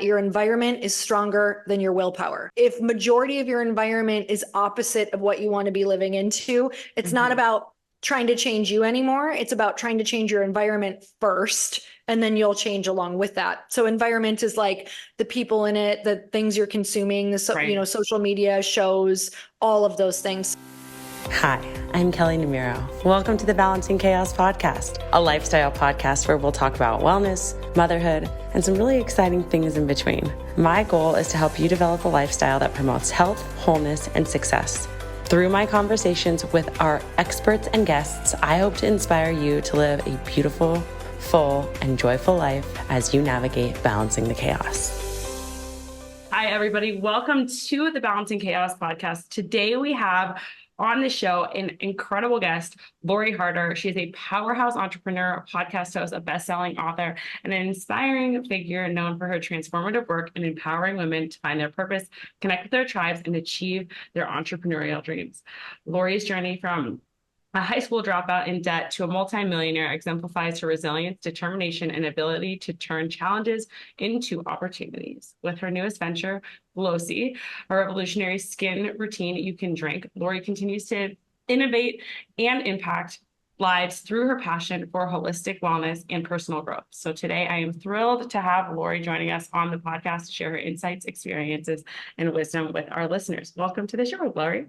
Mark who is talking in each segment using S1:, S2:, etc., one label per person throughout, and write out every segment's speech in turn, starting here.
S1: Your environment is stronger than your willpower. If majority of your environment is opposite of what you want to be living into, it's not about trying to change you anymore. It's about trying to change your environment first, and then you'll change along with that. So environment is like the people in it, the things you're consuming, social media, shows, all of those things.
S2: Hi, I'm Kelley Namiro. Welcome to the Balancing Chaos podcast, a lifestyle podcast where we'll talk about wellness, motherhood, and some really exciting things in between. My goal is to help you develop a lifestyle that promotes health, wholeness, and success. Through my conversations with our experts and guests, I hope to inspire you to live a beautiful, full, and joyful life as you navigate balancing the chaos. Hi, everybody. Welcome to the Balancing Chaos podcast. Today we have on the show an incredible guest, Lori Harder. She is a powerhouse entrepreneur, a podcast host, a best-selling author, and an inspiring figure known for her transformative work in empowering women to find their purpose, connect with their tribes, and achieve their entrepreneurial dreams. Lori's journey from a high school dropout in debt to a multimillionaire exemplifies her resilience, determination, and ability to turn challenges into opportunities. With her newest venture, Glossy, a revolutionary skin routine you can drink, Lori continues to innovate and impact lives through her passion for holistic wellness and personal growth. So today I am thrilled to have Lori joining us on the podcast to share her insights, experiences, and wisdom with our listeners. Welcome to the show, Lori.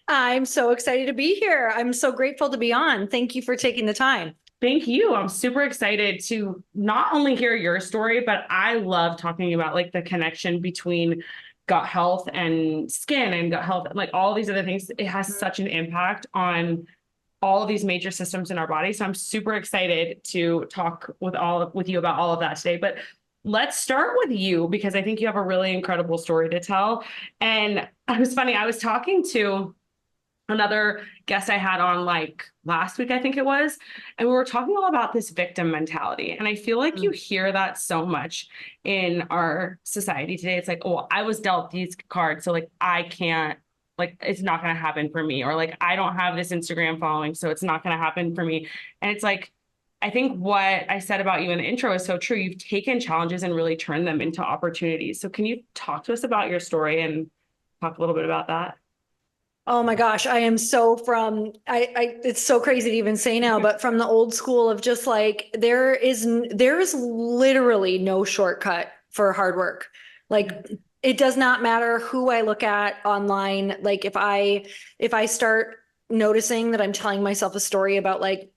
S1: I'm so excited to be here. I'm so grateful to be on. Thank you for taking the time.
S2: Thank you. I'm super excited to not only hear your story, but I love talking about like the connection between gut health and skin and gut health, like all these other things. It has such an impact on all of these major systems in our body. So I'm super excited to talk with you about all of that today. But let's start with you, because I think you have a really incredible story to tell. And it was funny, I was talking to another guest I had on like last week, I think it was, and we were talking all about this victim mentality. And I feel like you hear that so much in our society today. It's like, oh, I was dealt these cards, so like I can't, like it's not going to happen for me, or like I don't have this Instagram following, so it's not going to happen for me. And it's like, I think what I said about you in the intro is so true. You've taken challenges and really turned them into opportunities. So can you talk to us about your story and talk a little bit about that?
S1: Oh my gosh, I am so it's so crazy to even say now, but from the old school of just like, there is literally no shortcut for hard work. Like it does not matter who I look at online. Like if I start noticing that I'm telling myself a story about like,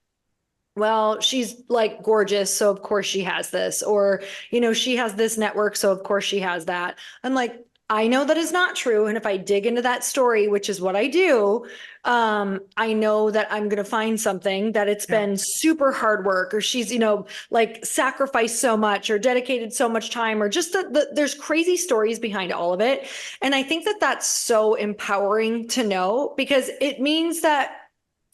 S1: well, she's like gorgeous, so of course she has this, or, she has this network, so of course she has that. I'm like, I know that is not true. And if I dig into that story, which is what I do, I know that I'm going to find something that it's been super hard work, or she's, like sacrificed so much or dedicated so much time, or just there's crazy stories behind all of it. And I think that that's so empowering to know, because it means that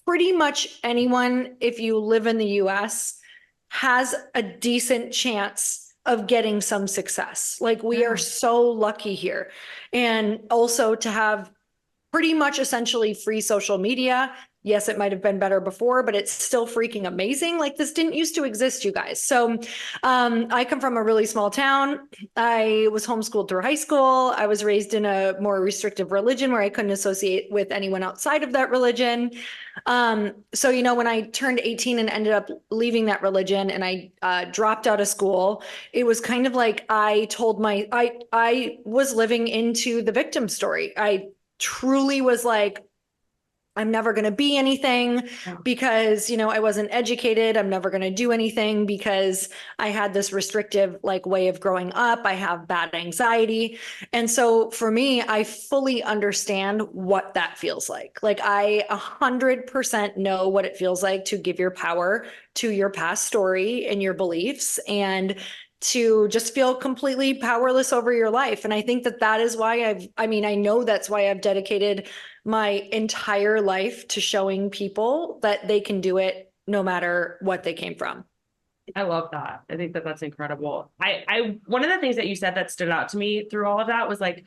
S1: pretty much anyone, if you live in the US, has a decent chance of getting some success. Like we are so lucky here. And also to have pretty much essentially free social media. Yes, it might have been better before, but it's still freaking amazing. Like this didn't used to exist, you guys. So I come from a really small town. I was homeschooled through high school. I was raised in a more restrictive religion where I couldn't associate with anyone outside of that religion. So, when I turned 18 and ended up leaving that religion and I dropped out of school, it was kind of like I was living into the victim story. I truly was like, I'm never going to be anything because, I wasn't educated. I'm never going to do anything because I had this restrictive like way of growing up. I have bad anxiety. And so for me, I fully understand what that feels like. Like I 100% know what it feels like to give your power to your past story and your beliefs, and to just feel completely powerless over your life. And I think that is why I know that's why I've dedicated my entire life to showing people that they can do it no matter what they came from.
S2: I love that. I think that's incredible. One of the things that you said that stood out to me through all of that was like,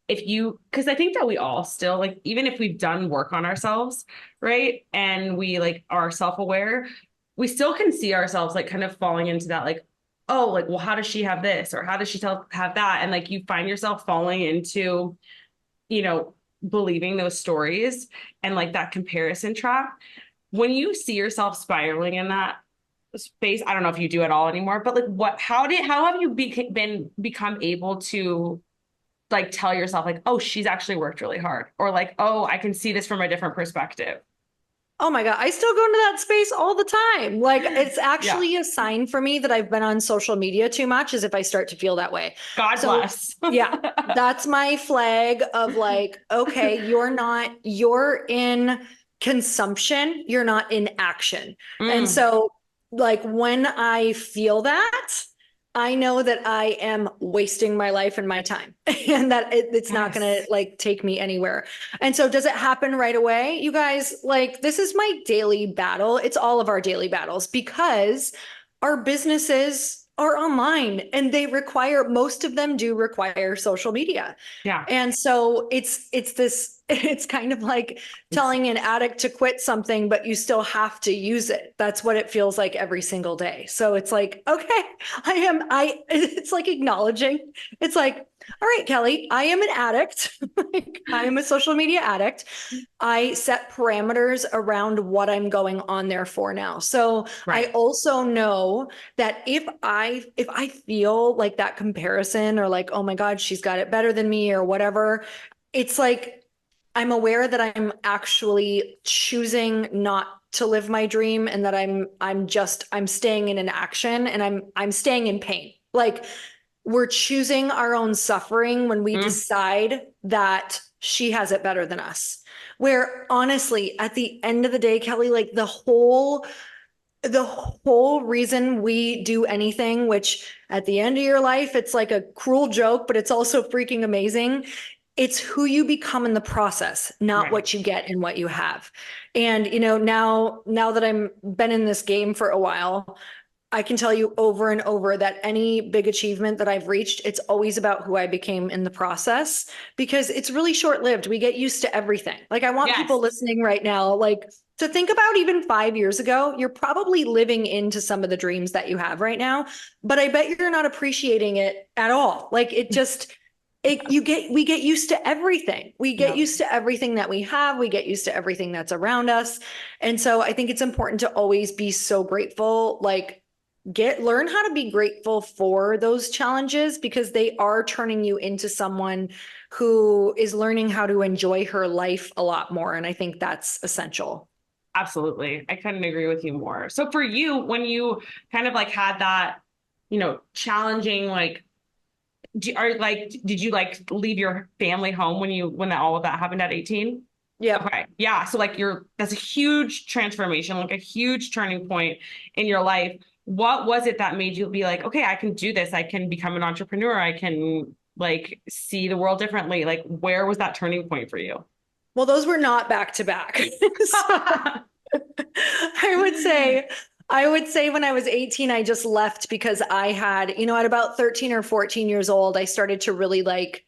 S2: because I think that we all still, like, even if we've done work on ourselves, right, and we like are self-aware, we still can see ourselves like kind of falling into that like oh, like, well, how does she have this? Or how does she have that? And like, you find yourself falling into, you know, believing those stories and like that comparison trap. When you see yourself spiraling in that space, I don't know if you do at all anymore, but like how have you become able to like tell yourself like, oh, she's actually worked really hard, or like, oh, I can see this from a different perspective?
S1: Oh my God, I still go into that space all the time. Like it's
S2: Yeah.
S1: actually a sign for me that I've been on social media too much is if I start to feel that way.
S2: God
S1: So
S2: bless.
S1: yeah, that's my flag of like, okay, you're in consumption, you're not in action. And
S2: Mm,
S1: so like when I feel that, I know that I am wasting my life and my time and that it's not going
S2: yes.
S1: to like take me anywhere. And so does it happen right away? You guys, like this is my daily battle. It's all of our daily battles because our businesses are online and most of them do require social media.
S2: Yeah.
S1: And so it's this it's kind of like telling an addict to quit something, but you still have to use it. That's what it feels like every single day. So it's like, okay, it's like acknowledging. It's like, all right, Kelley, I am an addict. Like, I am a social media addict. I set parameters around what I'm going on there for now. So I
S2: Right.
S1: also know that if I feel like that comparison or like, oh my God, she's got it better than me or whatever, it's like I'm aware that I'm actually choosing not to live my dream and that I'm staying in an action and I'm staying in pain. Like we're choosing our own suffering when we
S2: Mm,
S1: decide that she has it better than us. Where honestly, at the end of the day, Kelley, like the whole reason we do anything, which at the end of your life, it's like a cruel joke, but it's also freaking amazing. It's who you become in the process, not
S2: right.
S1: what you get and what you have. And now that I'm been in this game for a while, I can tell you over and over that any big achievement that I've reached, it's always about who I became in the process because it's really short lived. We get used to everything. Like, I want people
S2: Yes.
S1: listening right now, like, to think about even 5 years ago, you're probably living into some of the dreams that you have right now, but I bet you're not appreciating it at all. Like, we get used to everything. We get
S2: Yep.
S1: used to everything that we have. We get used to everything that's around us. And so I think it's important to always be so grateful, like, learn how to be grateful for those challenges because they are turning you into someone who is learning how to enjoy her life a lot more. And I think that's essential.
S2: Absolutely. I couldn't agree with you more. So for you, when you kind of like had that, challenging, like, did you like leave your family home when all of that happened at 18?
S1: Yep.
S2: Okay. Yeah. So like that's a huge transformation, like a huge turning point in your life. What was it that made you be like, okay, I can do this. I can become an entrepreneur. I can like see the world differently. Like, where was that turning point for you?
S1: Well, those were not back to back. So I would say, I would say when I was 18, I just left because I had, at about 13 or 14 years old, I started to really like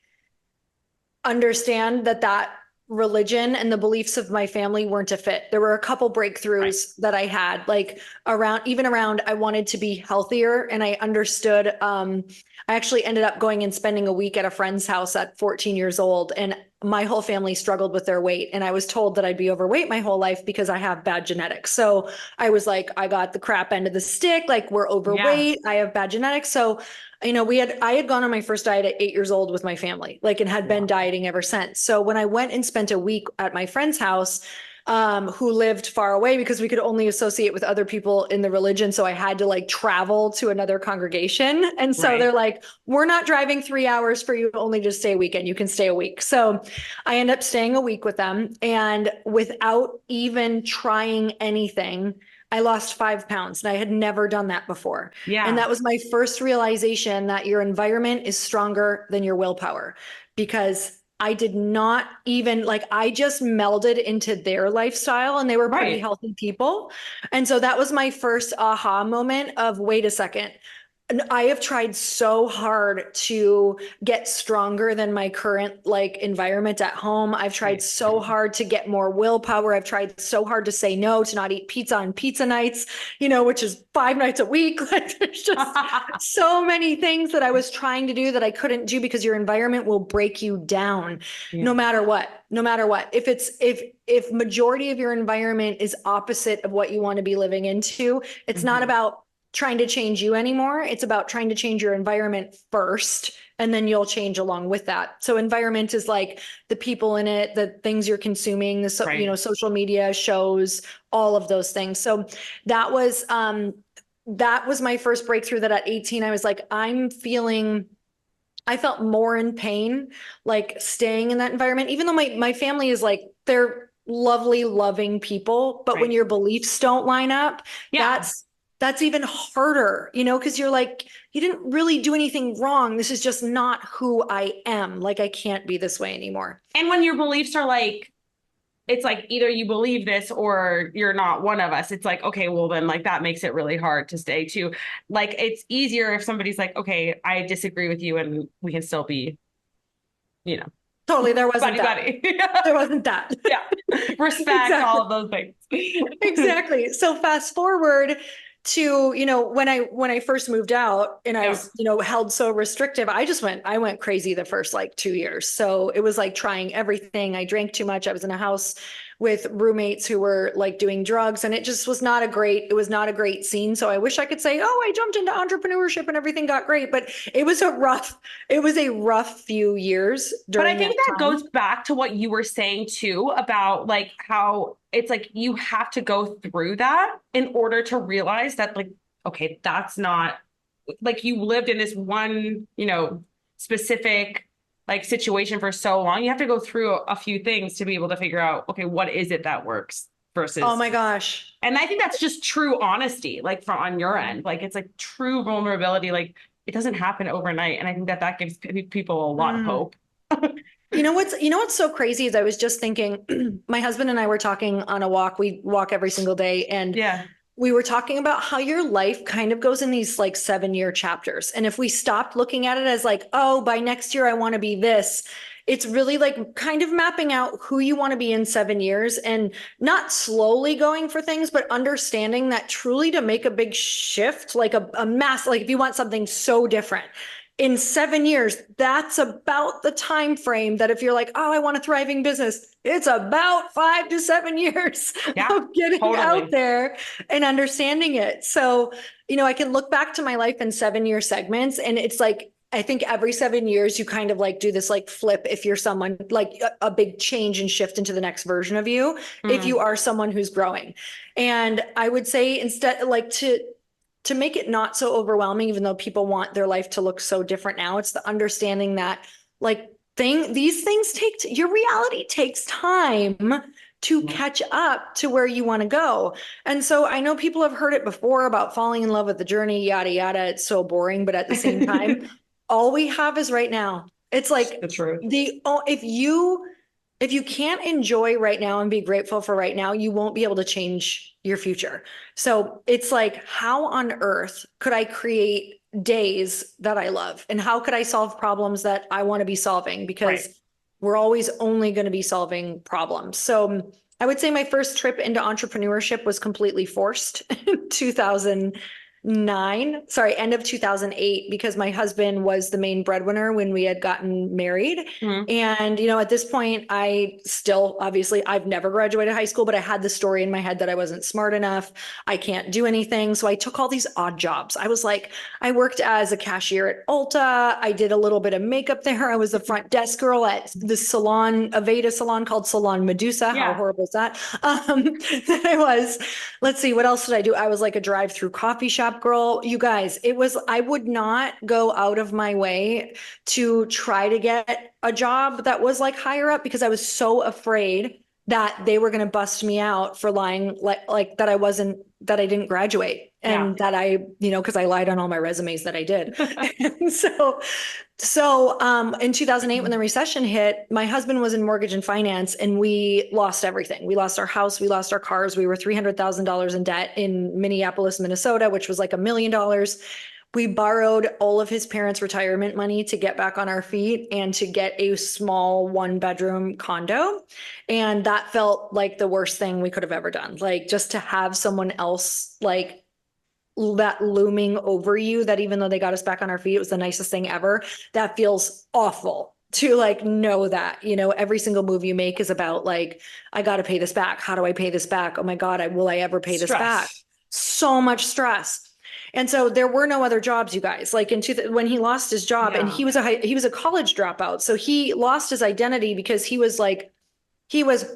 S1: understand that religion and the beliefs of my family weren't a fit. There were a couple
S2: Right.
S1: breakthroughs that I had, like around I wanted to be healthier and I understood. I actually ended up going and spending a week at a friend's house at 14 years old, and my whole family struggled with their weight. And I was told that I'd be overweight my whole life because I have bad genetics. So I was like, I got the crap end of the stick. Like, we're
S2: Yeah.
S1: overweight. I have bad genetics. So I had gone on my first diet at 8 years old with my family, like, and had been
S2: Wow.
S1: dieting ever since. So when I went and spent a week at my friend's house, who lived far away because we could only associate with other people in the religion. So I had to like travel to another congregation. And so
S2: Right.
S1: they're like, we're not driving 3 hours for you only to stay a weekend. You can stay a week. So I end up staying a week with them. And without even trying anything, I lost 5 pounds and I had never done that before. And
S2: Yeah.
S1: that was my first realization that your environment is stronger than your willpower because I did not even like, I just melded into their lifestyle and they were pretty
S2: Right.
S1: healthy people. And so that was my first aha moment of, wait a second, I have tried so hard to get stronger than my current like environment at home. I've tried so hard to get more willpower. I've tried so hard to say no, to not eat pizza on pizza nights, which is 5 nights a week. Like there's just so many things that I was trying to do that I couldn't do because your environment will break you down no matter what. No matter what. If majority of your environment is opposite of what you want to be living into, it's not about trying to change you anymore. It's about trying to change your environment first, and then you'll change along with that. So environment is like the people in it, the things you're consuming, the social media, shows, all of those things. So that was my first breakthrough, that at 18, I was like, I felt more in pain, like staying in that environment, even though my family is like, they're lovely, loving people, but when your beliefs don't line up, that's even harder, because you're like, you didn't really do anything wrong. This is just not who I am. Like, I can't be this way anymore.
S2: And when your beliefs are like, it's like either you believe this or you're not one of us. It's like, okay, well then like that makes it really hard to stay too. Like it's easier if somebody's like, okay, I disagree with you and we can still be,
S1: Totally. There wasn't
S2: buddy.
S1: There wasn't that.
S2: Yeah. Respect, all of those things.
S1: Exactly. So fast forward to, when I first moved out and I was, held so restrictive, I went crazy the first like 2 years. So it was like trying everything. I drank too much. I was in a house with roommates who were like doing drugs, and it just was not a great scene. So I wish I could say, oh, I jumped into entrepreneurship and everything got great, but it was a rough few years.
S2: But I think that goes back to what you were saying too, about like how it's like, you have to go through that in order to realize that like, okay, that's not like you lived in this one, specific like situation for so long. You have to go through a few things to be able to figure out, okay, what is it that works versus.
S1: Oh my gosh.
S2: And I think that's just true honesty, like on your end, like it's like true vulnerability. Like it doesn't happen overnight. And I think that gives people a lot of hope.
S1: What's so crazy is I was just thinking, my husband and I were talking on a walk. We walk every single day. And we were talking about how your life kind of goes in these like 7-year chapters. And if we stopped looking at it as like, oh, by next year, I want to be this, it's really like kind of mapping out who you want to be in 7 years, and not slowly going for things, but understanding that truly to make a big shift, like a mass, like if you want something so different in 7 years, that's about the time frame that if you're like, oh, I want a thriving business, it's about 5 to 7 years of getting out there and understanding it. So, I can look back to my life in 7-year segments, and it's like, I think every 7 years you kind of like do this like flip if you're someone like a big change and shift into the next version of you, if you are someone who's growing. And I would say instead, like to make it not so overwhelming, even though people want their life to look so different now, it's the understanding that like these things your reality takes time to catch up to where you want to go. And so I know people have heard it before about falling in love with the journey, yada, yada. It's so boring, but at the same time, all we have is right now. It's like
S2: the truth.
S1: If you can't enjoy right now and be grateful for right now, you won't be able to change your future. So it's like, how on earth could I create days that I love? And how could I solve problems that I want to be solving? Because we're always only going to be solving problems. So I would say my first trip into entrepreneurship was completely forced in 2009. End of 2008, because my husband was the main breadwinner when we had gotten married. And, at this point, I still, obviously, I've never graduated high school, but I had the story in my head that I wasn't smart enough. I can't do anything. So I took all these odd jobs. I was like, I worked as a cashier at Ulta. I did a little bit of makeup there. I was the front desk girl at the salon, Aveda salon called Salon Medusa. How horrible is that? Let's see, what else did I do? I was like a drive-through coffee shop girl. You guys, I would not go out of my way to try to get a job that was like higher up, because I was so afraid that they were going to bust me out for lying, like that I didn't graduate, and that because I lied on all my resumes that I did. And so in 2008, when the recession hit, my husband was in mortgage and finance, and we lost everything. We lost our house. We lost our cars. We were $300,000 in debt in Minneapolis, Minnesota, which was like $1 million. We borrowed all of his parents' retirement money to get back on our feet and to get a small 1-bedroom condo. And that felt like the worst thing we could have ever done. Like, just to have someone else like that looming over you, that even though they got us back on our feet, it was the nicest thing ever. That feels awful to like know that, every single move you make is about like, I got to pay this back. How do I pay this back? Oh my God, will I ever pay this back? So much stress. And so there were no other jobs, you guys. Like when he lost his job, and he was a college dropout, so he lost his identity because he was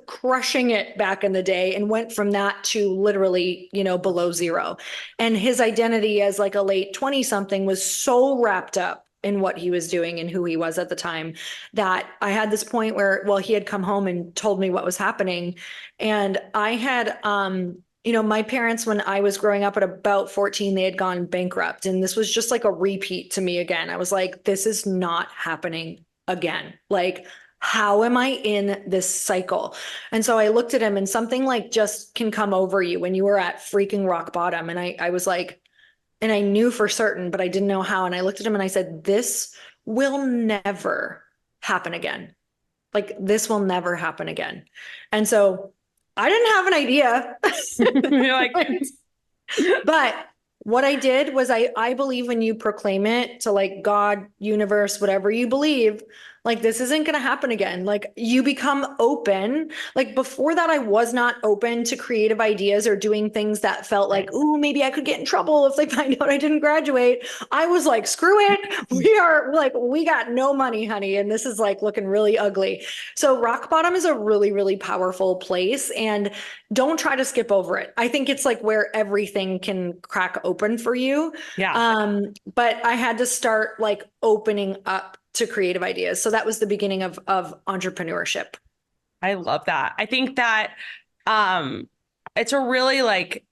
S1: crushing it back in the day and went from that to literally, below zero. And his identity as like a late 20-something was so wrapped up in what he was doing and who he was at the time that I had this point where, well, he had come home and told me what was happening. And I had, my parents, when I was growing up at about 14, they had gone bankrupt. And this was just like a repeat to me again. I was like, this is not happening again. Like, how am I in this cycle? And so I looked at him, and something like just can come over you when you were at freaking rock bottom. And I was like, and I knew for certain, but I didn't know how. And I looked at him and I said, this will never happen again. Like, this will never happen again. And so I didn't have an idea.
S2: You're like,
S1: but what I did was I believe when you proclaim it to like God, universe, whatever you believe, like, this isn't going to happen again. Like, you become open. Like, before that, I was not open to creative ideas or doing things that felt like, ooh, maybe I could get in trouble if they find out I didn't graduate. I was like, screw it. We got no money, honey. And this is like looking really ugly. So rock bottom is a really, really powerful place, and don't try to skip over it. I think it's like where everything can crack open for you.
S2: Yeah.
S1: But I had to start like opening up to creative ideas. So that was the beginning of entrepreneurship.
S2: I love that. I think that it's a really like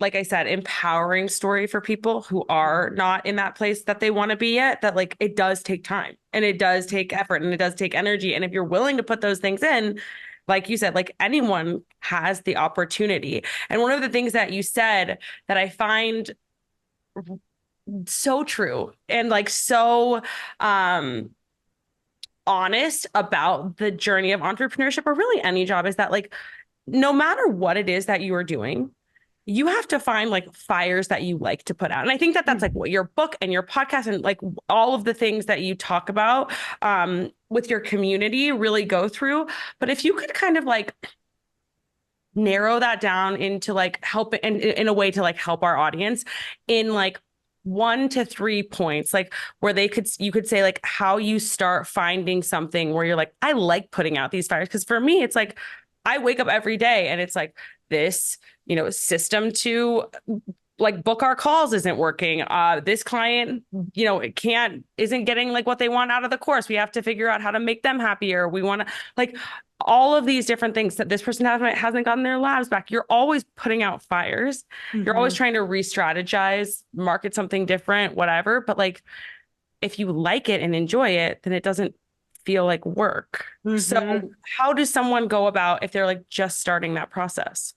S2: I said, empowering story for people who are not in that place that they want to be yet, that like it does take time and it does take effort and it does take energy. And if you're willing to put those things in, like you said, like anyone has the opportunity. And one of the things that you said that I find so true and like so honest about the journey of entrepreneurship, or really any job, is that like no matter what it is that you are doing, you have to find like fires that you like to put out. And I think that that's like what your book and your podcast and like all of the things that you talk about with your community really go through. But if you could kind of like narrow that down into like help in a way to like help our audience in like 1 to 3 points, like where you could say like how you start finding something where you're like, I like putting out these fires. Cause for me, it's like, I wake up every day and it's like this, system to like book our calls isn't working. This client, isn't getting like what they want out of the course. We have to figure out how to make them happier. We want to like all of these different things that this person hasn't gotten their labs back. You're always putting out fires. Mm-hmm. You're always trying to re-strategize, market something different, whatever. But like, if you like it and enjoy it, then it doesn't feel like work. Mm-hmm. So how does someone go about if they're like just starting that process?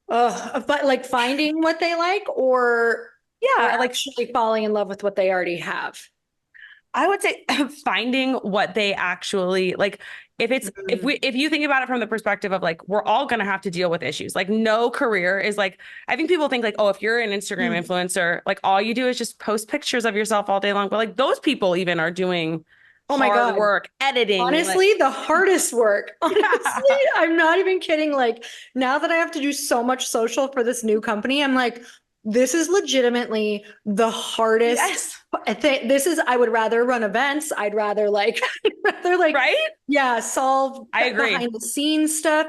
S1: But like finding what they like, or
S2: like
S1: actually falling in love with what they already have?
S2: I would say finding what they actually like. If you think about it from the perspective of like, we're all going to have to deal with issues. Like no career is like, I think people think like, oh, if you're an Instagram influencer, like all you do is just post pictures of yourself all day long. But like those people even are doing hard work, editing.
S1: Honestly, the hardest work. Honestly, I'm not even kidding. Like now that I have to do so much social for this new company, I'm like, this is legitimately the hardest. Yes. I would rather run events. I'd rather like,
S2: right?
S1: Yeah. Solve
S2: I agree.
S1: Behind the scenes stuff.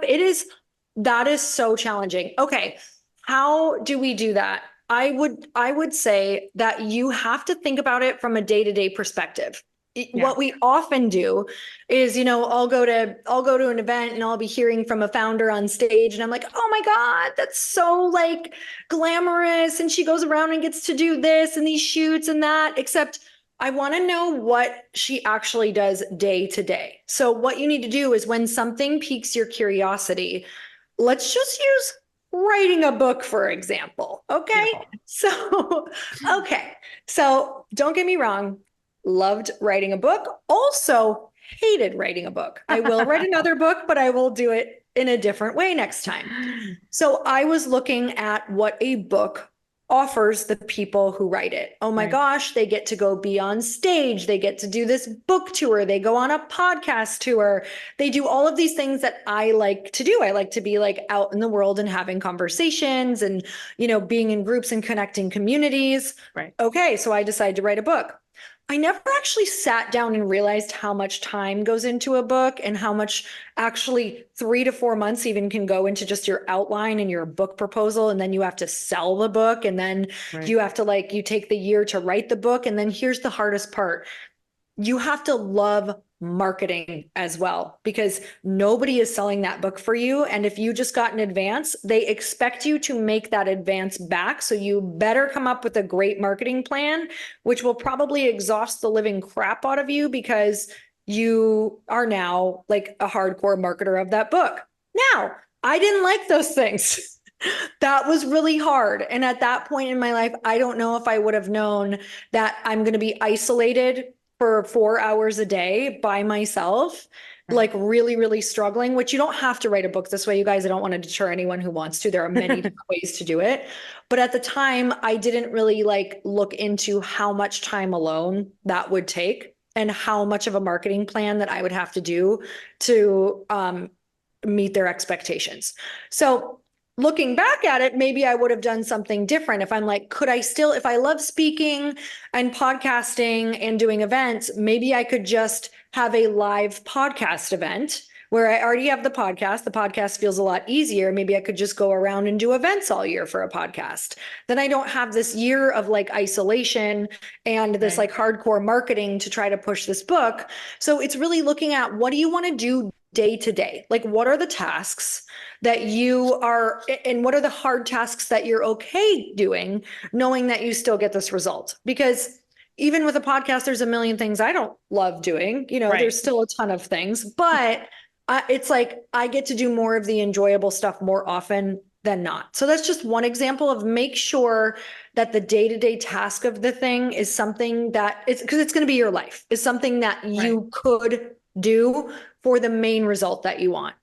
S1: That is so challenging. Okay. How do we do that? I would say that you have to think about it from a day-to-day perspective. Yeah. What we often do is, I'll go to an event and I'll be hearing from a founder on stage and I'm like, oh my God, that's so like glamorous. And she goes around and gets to do this and these shoots and that, except I want to know what she actually does day to day. So what you need to do is when something piques your curiosity, let's just use writing a book, for example. Okay.
S3: Beautiful.
S1: So don't get me wrong. Loved writing a book. Also hated writing a book. I will write another book, but I will do it in a different way next time. So I was looking at what a book offers the people who write it. Oh my gosh, they get to go be on stage. They get to do this book tour. They go on a podcast tour. They do all of these things that I like to do. I like to be like out in the world and having conversations and, being in groups and connecting communities.
S3: Right.
S1: Okay, so I decided to write a book. I never actually sat down and realized how much time goes into a book and how much actually 3 to 4 months even can go into just your outline and your book proposal. And then you have to sell the book. And then you have to you take the year to write the book. And then here's the hardest part. You have to love marketing as well, because nobody is selling that book for you. And if you just got an advance, they expect you to make that advance back. So you better come up with a great marketing plan, which will probably exhaust the living crap out of you because you are now like a hardcore marketer of that book. Now, I didn't like those things. That was really hard. And at that point in my life, I don't know if I would have known that I'm going to be isolated for 4 hours a day by myself, like really, really struggling, which you don't have to write a book this way, you guys. I don't want to deter anyone who wants to. There are many different ways to do it. But at the time, I didn't really look into how much time alone that would take and how much of a marketing plan that I would have to do to meet their expectations. So looking back at it, maybe I would have done something different. If I'm like, could I still, if I love speaking and podcasting and doing events, maybe I could just have a live podcast event where I already have the podcast. The podcast feels a lot easier. Maybe I could just go around and do events all year for a podcast. Then I don't have this year of isolation and this hardcore marketing to try to push this book. So it's really looking at, what do you want to do day to day? What are the tasks that you are, and what are the hard tasks that you're okay doing, knowing that you still get this result? Because even with a podcast, there's a million things I don't love doing. There's still a ton of things, but it's I get to do more of the enjoyable stuff more often than not. So that's just one example of make sure that the day-to-day task of the thing is something that because it's going to be your life, is something that you could do for the main result that you want.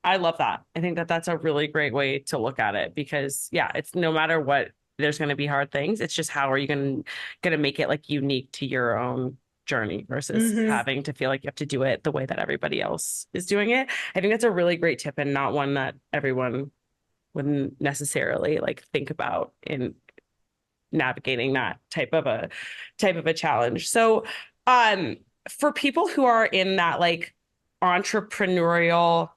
S3: I love that. I think that that's a really great way to look at it because it's no matter what, there's going to be hard things. It's just how are you going to make it unique to your own journey versus having to feel like you have to do it the way that everybody else is doing it. I think that's a really great tip and not one that everyone wouldn't necessarily think about in navigating that type of a challenge. So, for people who are in that entrepreneurial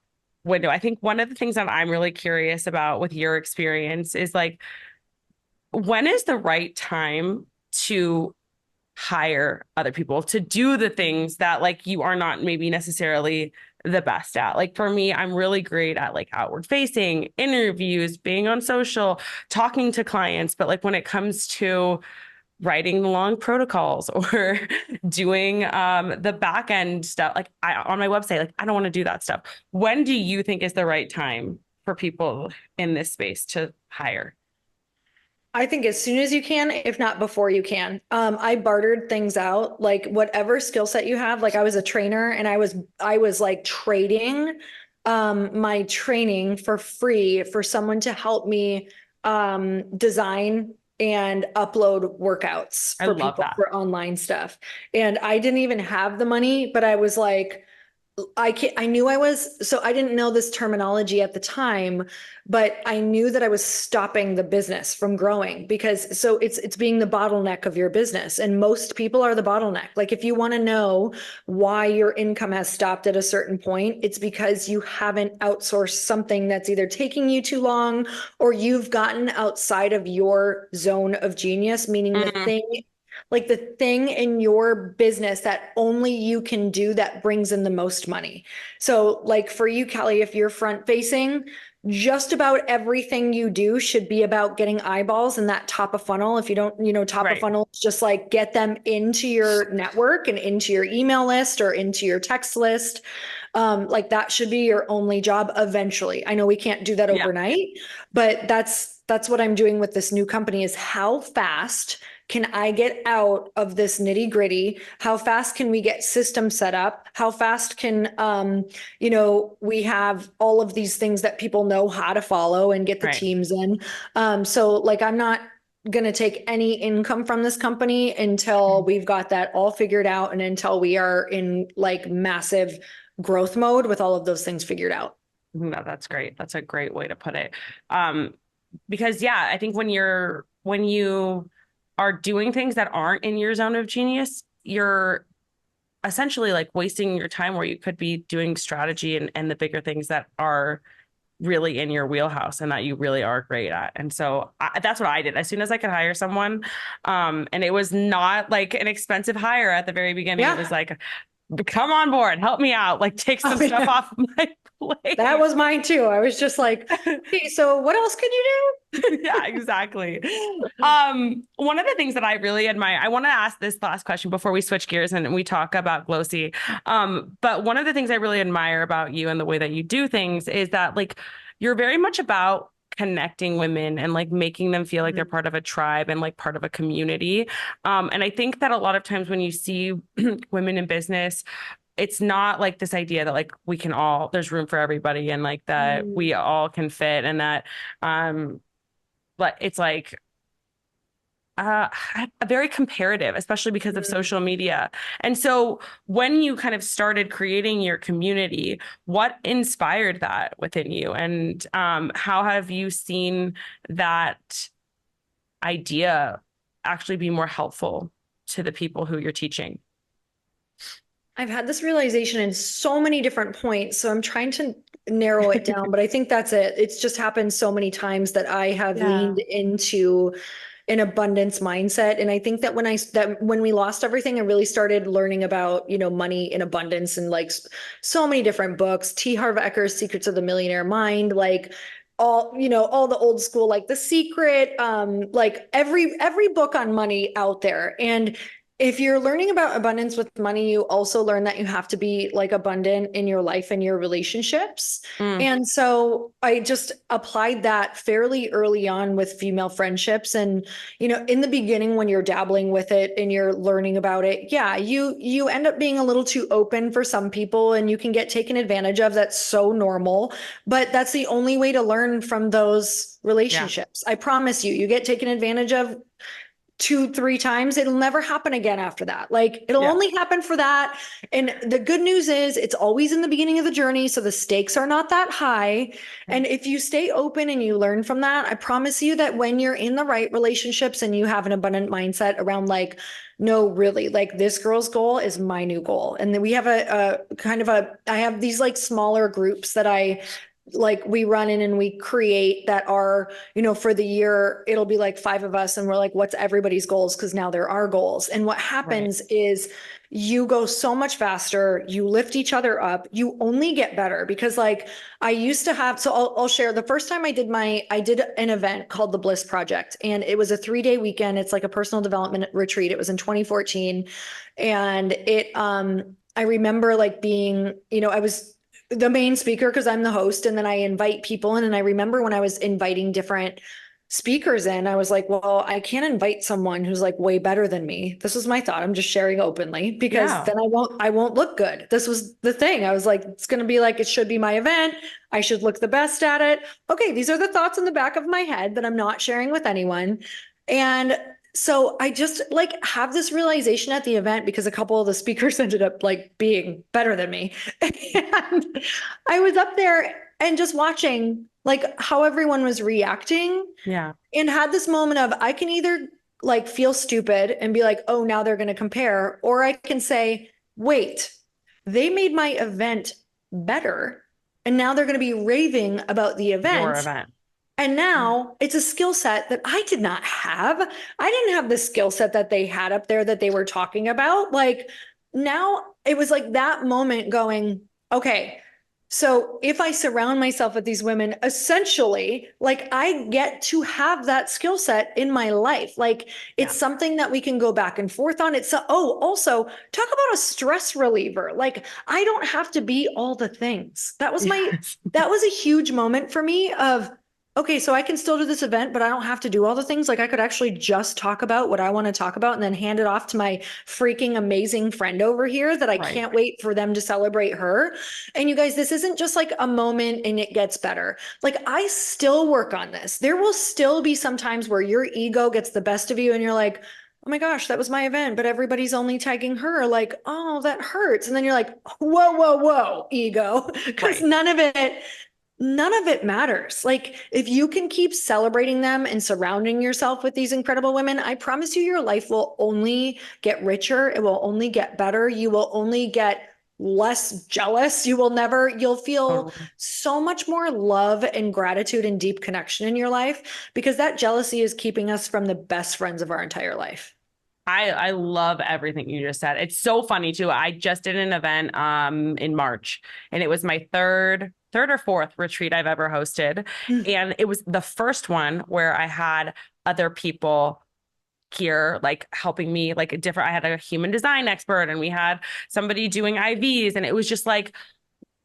S3: window, I think one of the things that I'm really curious about with your experience is when is the right time to hire other people to do the things that you are not maybe necessarily the best at? For me, I'm really great at outward facing, interviews, being on social, talking to clients. But when it comes to writing the long protocols or doing the back end stuff, on my website, I don't want to do that stuff. When do you think is the right time for people in this space to hire?
S1: I think as soon as you can, if not before you can. I bartered things out, whatever skill set you have. I was a trainer and I was trading my training for free for someone to help me design and upload workouts for people for online stuff. And I didn't even have the money, but I was I didn't know this terminology at the time, but I knew that I was stopping the business from growing because it's being the bottleneck of your business. And most people are the bottleneck. If you want to know why your income has stopped at a certain point, it's because you haven't outsourced something that's either taking you too long or you've gotten outside of your zone of genius, meaning the thing in your business that only you can do that brings in the most money. So for you, Kelley, if you're front facing, just about everything you do should be about getting eyeballs in that top of funnel. If you don't, top of funnel, just get them into your network and into your email list or into your text list. Like that should be your only job eventually. I know we can't do that
S3: Yeah.
S1: overnight, but that's what I'm doing with this new company is how fast can I get out of this nitty gritty? How fast can we get systems set up? How fast can, we have all of these things that people know how to follow and get the
S3: Right.
S1: teams in. So like, I'm not going to take any income from this company until we've got that all figured out and until we are in like massive growth mode with all of those things figured out.
S3: No, that's great. That's a great way to put it. Because yeah, I think when you are doing things that aren't in your zone of genius, you're essentially like wasting your time where you could be doing strategy and the bigger things that are really in your wheelhouse and that you really are great at. And so that's what I did as soon as I could hire someone. And it was not like an expensive hire at the very beginning.
S1: Yeah.
S3: It was like, come on board, help me out, like take some stuff off my plate.
S1: That was mine too. I was just like, hey, so what else can you do?
S3: Yeah, exactly. One of the things that I really admire, I want to ask this last question before we switch gears and we talk about Glossy. But one of the things I really admire about you and the way that you do things is that like you're very much about connecting women and like making them feel like they're part of a tribe and like part of a community. And I think that a lot of times when you see women in business, it's not like this idea that like we can all, there's room for everybody and like that we all can fit and that, but it's like very comparative, especially because of social media. And so when you kind of started creating your community, what inspired that within you? And how have you seen that idea actually be more helpful to the people who you're teaching?
S1: I've had this realization in so many different points, so I'm trying to narrow it down, but I think that's it. It's just happened so many times that I have leaned into an abundance mindset. And I think that when we lost everything and really started learning about, money in abundance and like so many different books, T. Harv Eker's Secrets of the Millionaire Mind, like all the old school, like The Secret, like every book on money out there. And if you're learning about abundance with money, you also learn that you have to be like abundant in your life and your relationships. And so I just applied that fairly early on with female friendships. And, in the beginning, when you're dabbling with it and you're learning about it, yeah, you end up being a little too open for some people and you can get taken advantage of. That's so normal, but that's the only way to learn from those relationships. I promise you get taken advantage of 2-3 times, it'll never happen again after that. Like it'll only happen for that. And the good news is it's always in the beginning of the journey. So the stakes are not that high. And if you stay open and you learn from that, I promise you that when you're in the right relationships and you have an abundant mindset around like, no, really, like this girl's goal is my new goal. And then we have I have these like smaller groups that we run in and we create that are, for the year, it'll be like 5 of us and we're like, what's everybody's goals? Because now there are goals. And what happens is you go so much faster, you lift each other up, you only get better because like I used to have, so I'll share the first time I did an event called the Bliss Project and it was a 3-day weekend. It's like a personal development retreat. It was in 2014. And I remember like being, I was the main speaker because I'm the host and then I invite people in. And I remember when I was inviting different speakers in, I was like, well, I can't invite someone who's like way better than me. This was my thought. I'm just sharing openly because then I won't look good. This was the thing. I was like, it's going to be like, it should be my event. I should look the best at it. Okay. These are the thoughts in the back of my head that I'm not sharing with anyone. And so I just like have this realization at the event because a couple of the speakers ended up like being better than me. And I was up there and just watching like how everyone was reacting.
S3: Yeah.
S1: And had this moment of I can either like feel stupid and be like, oh, now they're going to compare, or I can say, wait, they made my event better. And now they're going to be raving about the event.
S3: Your event.
S1: And now it's a skill set that I did not have. I didn't have the skill set that they had up there that they were talking about. Like now it was like that moment going, okay, So if I surround myself with these women, essentially, like I get to have that skill set in my life. Like it's something that we can go back and forth on. Also talk about a stress reliever. Like I don't have to be all the things. That was a huge moment for me of, okay, so I can still do this event, but I don't have to do all the things. Like I could actually just talk about what I want to talk about and then hand it off to my freaking amazing friend over here that I can't wait for them to celebrate her. And you guys, this isn't just like a moment and it gets better. Like I still work on this. There will still be some times where your ego gets the best of you and you're like, oh my gosh, that was my event, but everybody's only tagging her. Like, oh, that hurts. And then you're like, whoa, ego. Because none of it matters. Like if you can keep celebrating them and surrounding yourself with these incredible women, I promise you, your life will only get richer. It will only get better. You will only get less jealous. You'll feel so much more love and gratitude and deep connection in your life because that jealousy is keeping us from the best friends of our entire life.
S3: I love everything you just said. It's so funny too. I just did an event in March and it was my third or fourth retreat I've ever hosted. And it was the first one where I had other people here, like helping me, like I had a human design expert and we had somebody doing IVs. And it was just like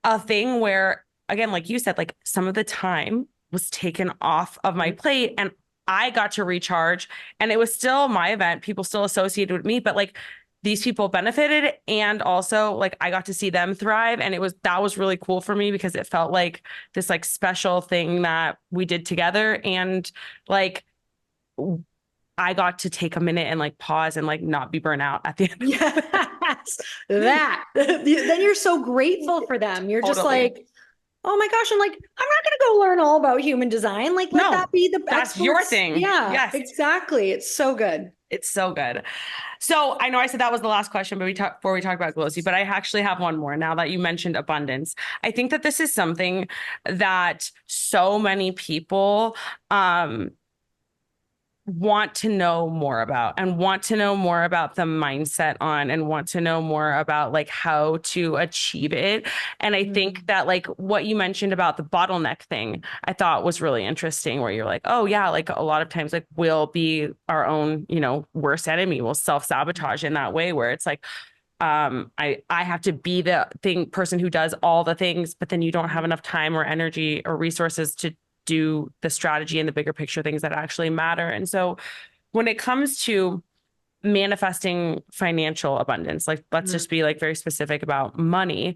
S3: a thing where, again, like you said, like some of the time was taken off of my plate and I got to recharge and it was still my event. People still associated with me, but like these people benefited. And also like I got to see them thrive. And that was really cool for me because it felt like this like special thing that we did together. And like, I got to take a minute and like pause and like not be burnt out at the end.
S1: Yes, that. Then you're so grateful for them. You're just like, oh my gosh, I'm like, I'm not going to go learn all about human design. Like, let that be the
S3: that's
S1: experts.
S3: your thing.
S1: Yeah,
S3: yes,
S1: exactly. It's so good.
S3: It's so good. So I know I said that was the last question, but before we talk about Glossy, but I actually have one more now that you mentioned abundance. I think that this is something that so many people, want to know more about and want to know more about the mindset on and want to know more about like how to achieve it. And I think that like what you mentioned about the bottleneck thing, I thought was really interesting where you're like, oh yeah, like a lot of times like we'll be our own, worst enemy. We'll self-sabotage in that way where it's like, I have to be the person who does all the things, but then you don't have enough time or energy or resources to do the strategy and the bigger picture things that actually matter. And so when it comes to manifesting financial abundance, like let's just be like very specific about money,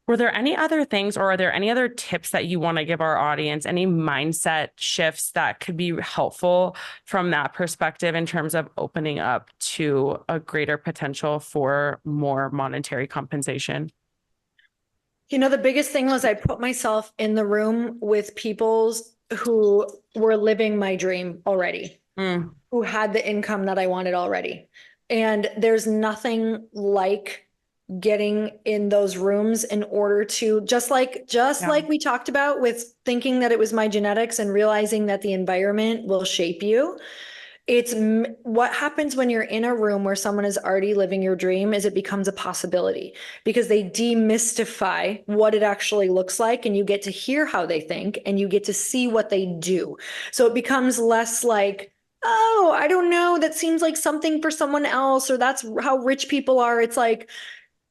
S3: were there any other things or are there any other tips that you want to give our audience, any mindset shifts that could be helpful from that perspective in terms of opening up to a greater potential for more monetary compensation?
S1: The biggest thing was I put myself in the room with people who were living my dream already, who had the income that I wanted already. And there's nothing like getting in those rooms in order to just like we talked about with thinking that it was my genetics and realizing that the environment will shape you. It's what happens when you're in a room where someone is already living your dream is it becomes a possibility because they demystify what it actually looks like and you get to hear how they think and you get to see what they do. So it becomes less like, oh, I don't know, that seems like something for someone else or that's how rich people are. It's like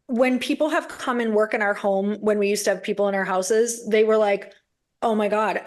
S1: when people have come and work in our home, when we used to have people in our houses, they were like, oh my God,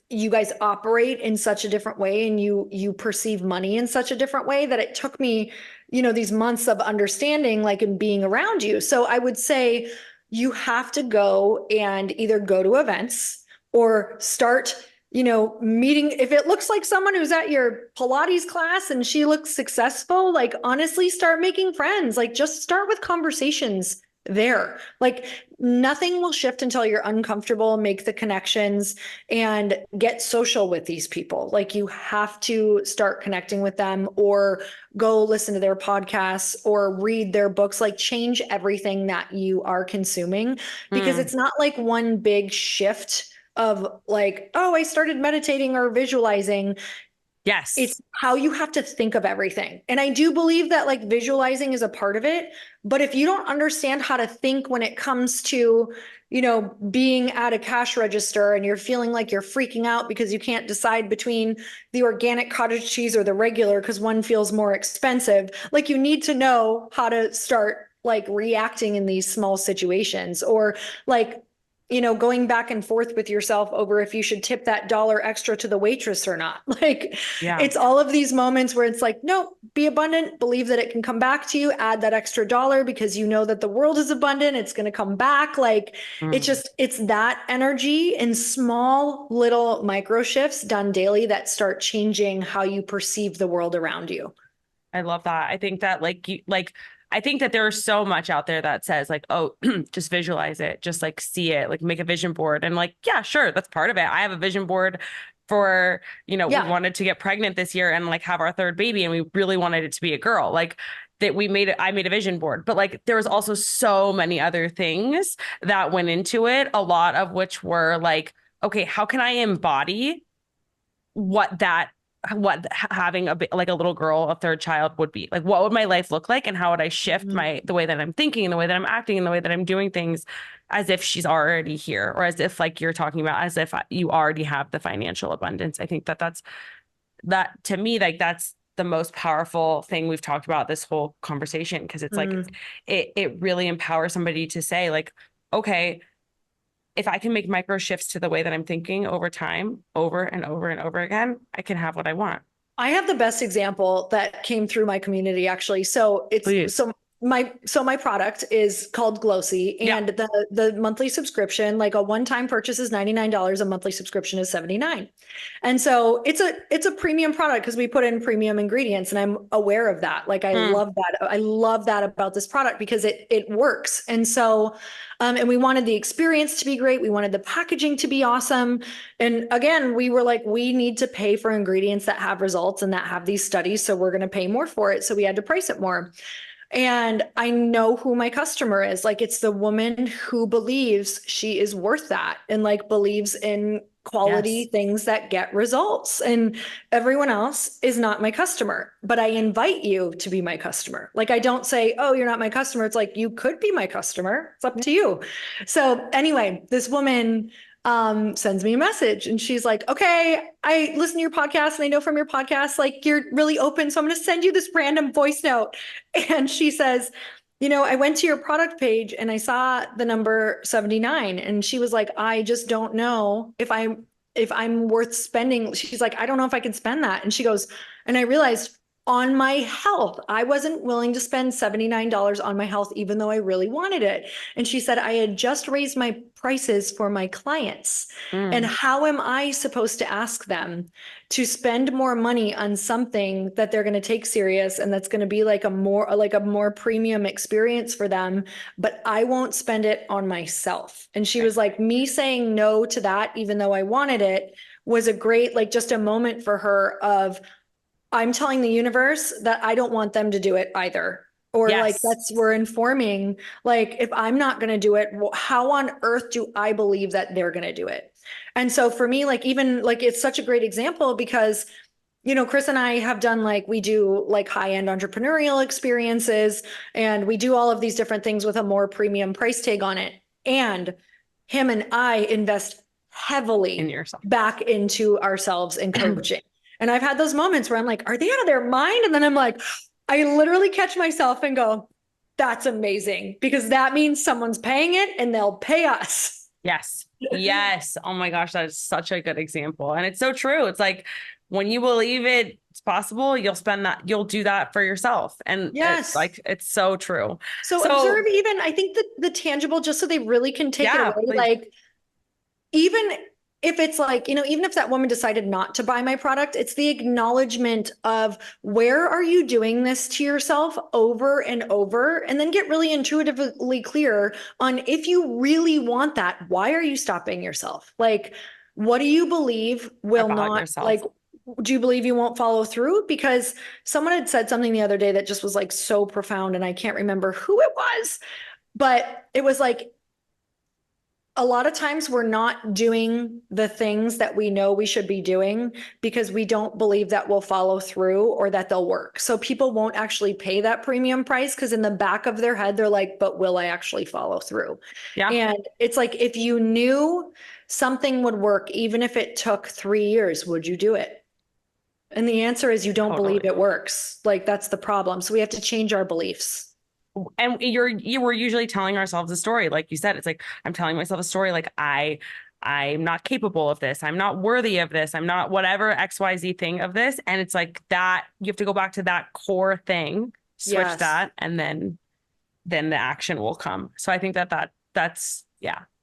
S1: you guys operate in such a different way and you perceive money in such a different way that it took me, these months of understanding, like in being around you. So I would say you have to go and either go to events or start, meeting. If it looks like someone who's at your Pilates class and she looks successful, like honestly, start making friends, like just start with conversations there. Like nothing will shift until you're uncomfortable, make the connections and get social with these people. Like you have to start connecting with them or go listen to their podcasts or read their books, like change everything that you are consuming because it's not like one big shift of like, oh, I started meditating or visualizing.
S3: Yes.
S1: It's how you have to think of everything. And I do believe that like visualizing is a part of it. But if you don't understand how to think when it comes to, being at a cash register and you're feeling like you're freaking out because you can't decide between the organic cottage cheese or the regular because one feels more expensive, like you need to know how to start like reacting in these small situations, or like, going back and forth with yourself over if you should tip that dollar extra to the waitress or not. Like,
S3: Yeah.
S1: it's all of these moments where it's like, no, be abundant, believe that it can come back to you, add that extra dollar because you know that the world is abundant, it's going to come back. Like, it's that energy in small little micro shifts done daily that start changing how you perceive the world around you.
S3: I love that. I think that I think that there's so much out there that says like, oh, just visualize it, just like see it, like make a vision board. And like, yeah, sure, that's part of it. I have a vision board for, we wanted to get pregnant this year and like have our third baby, and we really wanted it to be a girl. Like that I made a vision board, but like there was also so many other things that went into it, a lot of which were like, okay, how can I embody what having like a little girl, a third child would be like? What would my life look like, and how would I shift the way that I'm thinking, the way that I'm acting, and the way that I'm doing things as if she's already here, or as if like you're talking about, as if you already have the financial abundance. I think that to me, like that's the most powerful thing we've talked about this whole conversation, because it's like it really empowers somebody to say like, okay, if I can make micro shifts to the way that I'm thinking over time, over and over and over again, I can have what I want.
S1: I have the best example that came through my community, actually.
S3: Please.
S1: My product is called Glossy, and the monthly subscription, like a one-time purchase is $99, a monthly subscription is $79. And so it's a premium product because we put in premium ingredients, and I'm aware of that. Like I love that. I love that about this product because it works. And so and we wanted the experience to be great. We wanted the packaging to be awesome. And again, we were like, we need to pay for ingredients that have results and that have these studies. So we're going to pay more for it. So we had to price it more. And I know who my customer is. Like, it's the woman who believes she is worth that and like believes in quality things that get results. And everyone else is not my customer, but I invite you to be my customer. Like, I don't say, oh, you're not my customer. It's like, you could be my customer. It's up to you. So anyway, this woman sends me a message and she's like, okay, I listen to your podcast and I know from your podcast, like you're really open. So I'm going to send you this random voice note. And she says, I went to your product page and I saw the number 79. And she was like, I just don't know if I'm worth spending. She's like, I don't know if I can spend that. And she goes, and I realized on my health, I wasn't willing to spend $79 on my health, even though I really wanted it. And she said, I had just raised my prices for my clients. And how am I supposed to ask them to spend more money on something that they're going to take serious and that's going to be like a more premium experience for them, but I won't spend it on myself? And she was like, me saying no to that, even though I wanted it, was a great, like just a moment for her of, I'm telling the universe that I don't want them to do it either. Or like we're informing, like, if I'm not going to do it, how on earth do I believe that they're going to do it? And so for me, like, even like, it's such a great example because, Chris and I have done we do like high-end entrepreneurial experiences, and we do all of these different things with a more premium price tag on it. And him and I invest heavily
S3: in yourself,
S1: back into ourselves and coaching. And I've had those moments where I'm like, are they out of their mind? And then I'm like, I literally catch myself and go, that's amazing, because that means someone's paying it and they'll pay us.
S3: Yes. Yes. Oh my gosh, that is such a good example. And it's so true. It's like, when you believe it's possible, you'll do that for yourself. And it's so true.
S1: So observe even, I think the tangible, just so they really can take it away. Please. Like, even if it's like, even if that woman decided not to buy my product, it's the acknowledgement of, where are you doing this to yourself over and over? And then get really intuitively clear on, if you really want that, why are you stopping yourself? Like, what do you believe will not yourself? Like, do you believe you won't follow through? Because someone had said something the other day that just was like so profound, and I can't remember who it was, but it was like, a lot of times we're not doing the things that we know we should be doing because we don't believe that will follow through or that they'll work. So people won't actually pay that premium price because in the back of their head, they're like, but will I actually follow through?
S3: Yeah.
S1: And it's like, if you knew something would work, even if it took 3 years, would you do it? And the answer is you don't believe it works. Like, that's the problem. So we have to change our beliefs.
S3: And we're usually telling ourselves a story. Like you said, it's like, I'm telling myself a story. Like I'm not capable of this. I'm not worthy of this. I'm not whatever XYZ thing of this. And it's like that, you have to go back to that core thing, switch that, and then the action will come. So I think that's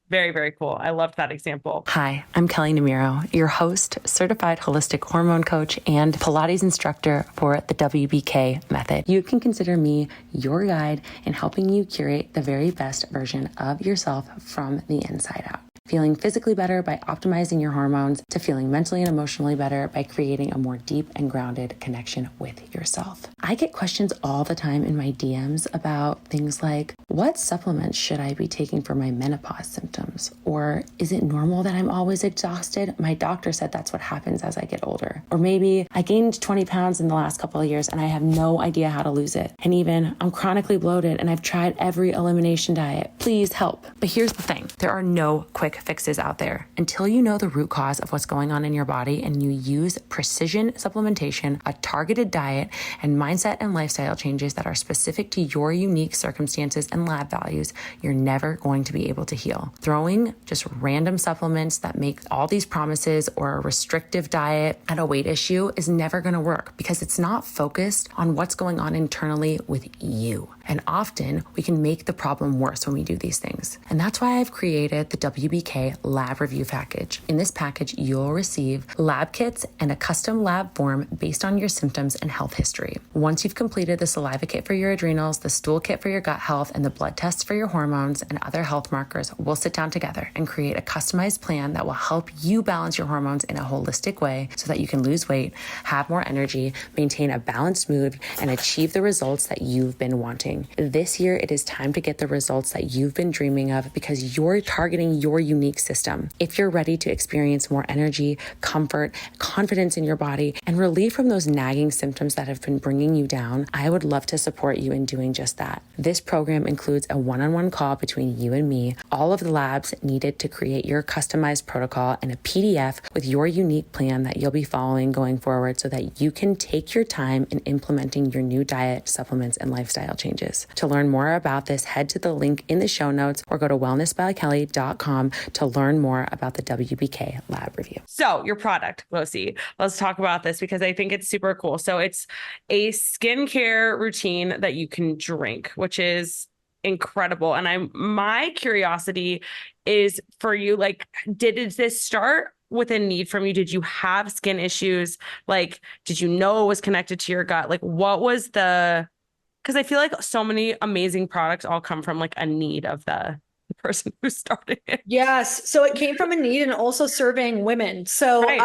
S3: very, very cool. I loved that example.
S2: Hi, I'm Kelley Namiro, your host, certified holistic hormone coach, and Pilates instructor for the WBK method. You can consider me your guide in helping you curate the very best version of yourself from the inside out. Feeling physically better by optimizing your hormones to feeling mentally and emotionally better by creating a more deep and grounded connection with yourself. I get questions all the time in my DMs about things like, what supplements should I be taking for my menopause symptoms? Or is it normal that I'm always exhausted? My doctor said that's what happens as I get older. Or maybe I gained 20 pounds in the last couple of years and I have no idea how to lose it. And even I'm chronically bloated and I've tried every elimination diet. Please help. But here's the thing. There are no quick fixes out there. Until you know the root cause of what's going on in your body and you use precision supplementation, a targeted diet, and mindset and lifestyle changes that are specific to your unique circumstances and lab values, you're never going to be able to heal. Throwing just random supplements that make all these promises or a restrictive diet at a weight issue is never going to work because it's not focused on what's going on internally with you. And often we can make the problem worse when we do these things. And that's why I've created the WBK Lab Review Package. In this package, you'll receive lab kits and a custom lab form based on your symptoms and health history. Once you've completed the saliva kit for your adrenals, the stool kit for your gut health, and the blood tests for your hormones and other health markers, we'll sit down together and create a customized plan that will help you balance your hormones in a holistic way so that you can lose weight, have more energy, maintain a balanced mood, and achieve the results that you've been wanting. This year, it is time to get the results that you've been dreaming of because you're targeting your unique system. If you're ready to experience more energy, comfort, confidence in your body, and relief from those nagging symptoms that have been bringing you down, I would love to support you in doing just that. This program includes a one-on-one call between you and me, all of the labs needed to create your customized protocol, and a PDF with your unique plan that you'll be following going forward so that you can take your time in implementing your new diet, supplements, and lifestyle changes. To learn more about this, head to the link in the show notes or go to wellnessbykelley.com to learn more about the WBK Lab Review.
S3: So your product, Lucy, let's talk about this because I think it's super cool. So it's a skincare routine that you can drink, which is incredible. And my curiosity is for you, like, did this start with a need from you? Did you have skin issues? Like, did you know it was connected to your gut? Like, what was because I feel like so many amazing products all come from like a need of the person who started it.
S1: Yes. So it came from a need and also serving women. So
S3: Right.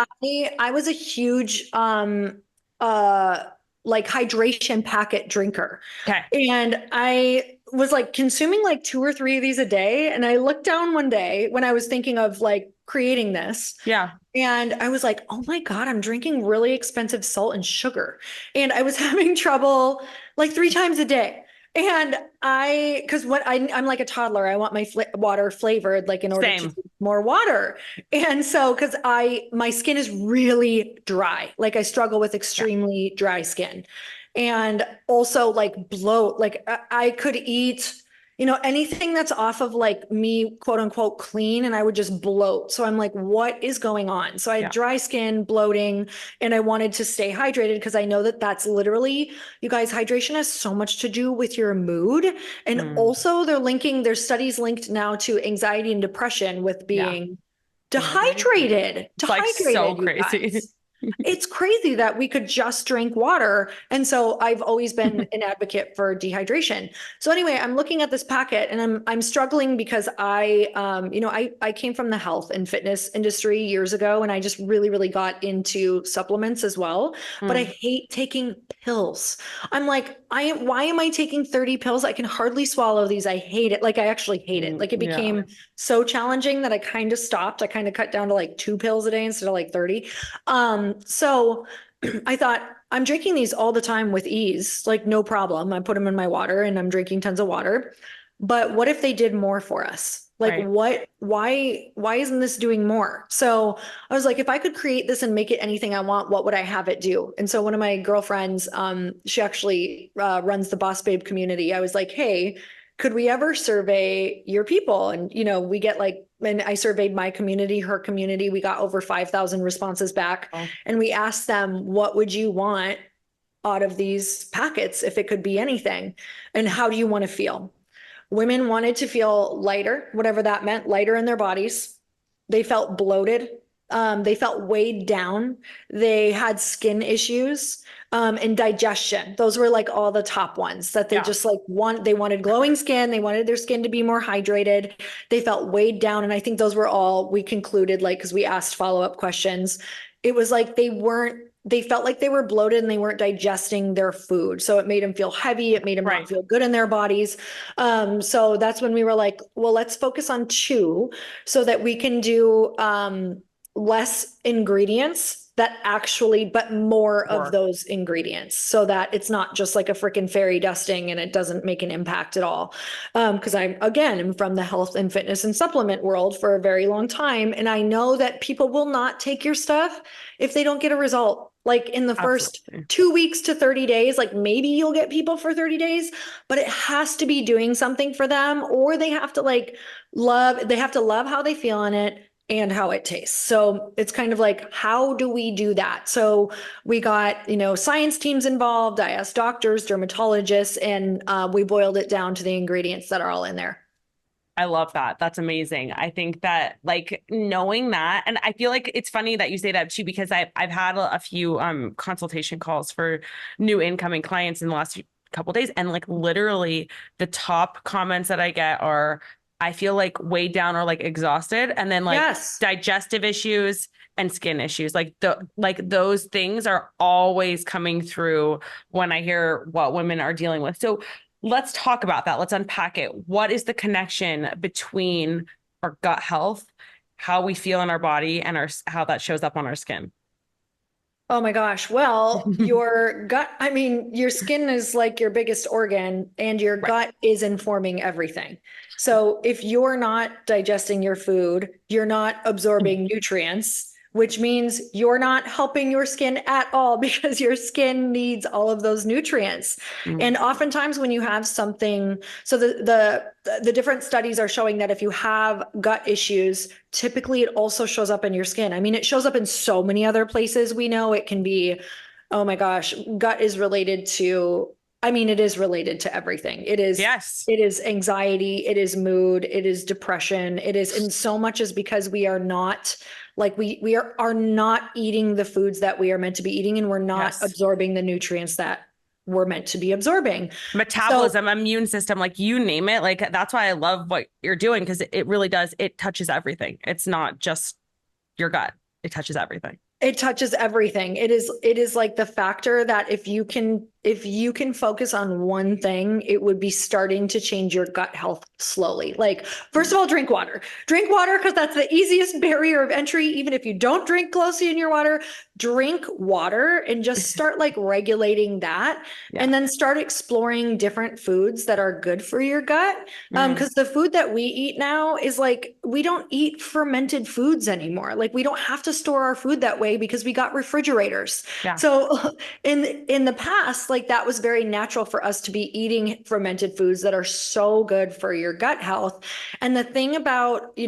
S1: I was a huge like hydration packet drinker.
S3: Okay.
S1: And I was like consuming like 2 or 3 of these a day. And I looked down one day when I was thinking of like creating this.
S3: Yeah.
S1: And I was like, oh my God, I'm drinking really expensive salt and sugar. And I was having trouble like 3 times a day. And because I'm like a toddler, I want my water flavored, like in order to drink more water. And so, because my skin is really dry, like I struggle with extremely dry skin, and also like bloat. Like I could eat, anything that's off of like me, quote unquote, clean, and I would just bloat. So I'm like, what is going on? So I had dry skin, bloating, and I wanted to stay hydrated because I know that that's literally, you guys, hydration has so much to do with your mood. And also there's studies linked now to anxiety and depression with being dehydrated.
S3: Like so crazy.
S1: It's crazy that we could just drink water. And so I've always been an advocate for dehydration. So anyway, I'm looking at this packet and I'm struggling because I came from the health and fitness industry years ago, and I just really got into supplements as well. But I hate taking pills. I'm like, why am I taking 30 pills? I can hardly swallow these. I hate it. Like, I actually hate it. Like, it became so challenging that I kind of stopped. I kind of cut down to like 2 pills a day instead of like 30. So I thought, I'm drinking these all the time with ease, like no problem. I put them in my water and I'm drinking tons of water. But what if they did more for us? Like,
S3: Right.
S1: why isn't this doing more? So I was like, if I could create this and make it anything I want, what would I have it do? And so one of my girlfriends, she actually runs the Boss Babe community. I was like, hey, could we ever survey your people? And, we get like, and I surveyed my community, her community, we got over 5,000 responses back.
S3: Oh.
S1: And we asked them, what would you want out of these packets if it could be anything? And how do you want to feel? Women wanted to feel lighter, whatever that meant, lighter in their bodies. They felt bloated. They felt weighed down. They had skin issues, and digestion. Those were like all the top ones that they just like they wanted glowing skin. They wanted their skin to be more hydrated. They felt weighed down. And I think those were all we concluded, like, because we asked follow-up questions. It was like they felt like they were bloated and they weren't digesting their food. So it made them feel heavy. It made them not feel good in their bodies. So that's when we were like, well, let's focus on 2 so that we can do less ingredients that actually, but more of those ingredients, so that it's not just like a freaking fairy dusting and it doesn't make an impact at all. Because I'm from the health and fitness and supplement world for a very long time. And I know that people will not take your stuff if they don't get a result. Like in the first 2 weeks to 30 days, like maybe you'll get people for 30 days, but it has to be doing something for them, or they have to love how they feel in it and how it tastes. So it's kind of like, how do we do that? So we got, science teams involved. I asked doctors, dermatologists, and we boiled it down to the ingredients that are all in there.
S3: I love that. That's amazing. I think that, like, knowing that, and I feel like it's funny that you say that too, because I've had a few consultation calls for new incoming clients in the last couple of days, and like literally the top comments that I get are, I feel like weighed down or like exhausted, and then like digestive issues and skin issues. Like those things are always coming through when I hear what women are dealing with. So let's talk about that. Let's unpack it. What is the connection between our gut health, how we feel in our body, and how that shows up on our skin?
S1: Oh my gosh. Well, your gut, your skin is like your biggest organ, and your gut is informing everything. So if you're not digesting your food, you're not absorbing nutrients, which means you're not helping your skin at all, because your skin needs all of those nutrients. And oftentimes when you have something, so the different studies are showing that if you have gut issues, typically it also shows up in your skin. It shows up in so many other places. We know it can be, oh my gosh, gut is related to, it is related to everything. It is, it is anxiety, it is mood, it is depression, it is, and so much is because we are not, like we are not eating the foods that we are meant to be eating, and we're not absorbing the nutrients that we're meant to be absorbing.
S3: Metabolism, immune system, like you name it. Like, that's why I love what you're doing, because it really does. It touches everything. It's not just your gut. It touches everything.
S1: It touches everything. It is like the factor that if you can focus on one thing, it would be starting to change your gut health slowly. Like, first of all, drink water, because that's the easiest barrier of entry. Even if you don't drink closely in your water, drink water and just start like regulating that. And then start exploring different foods that are good for your gut. Because the food that we eat now is like, we don't eat fermented foods anymore. Like, we don't have to store our food that way because we got refrigerators. So in the past, like, that was very natural for us to be eating fermented foods that are so good for your gut health. And the thing about,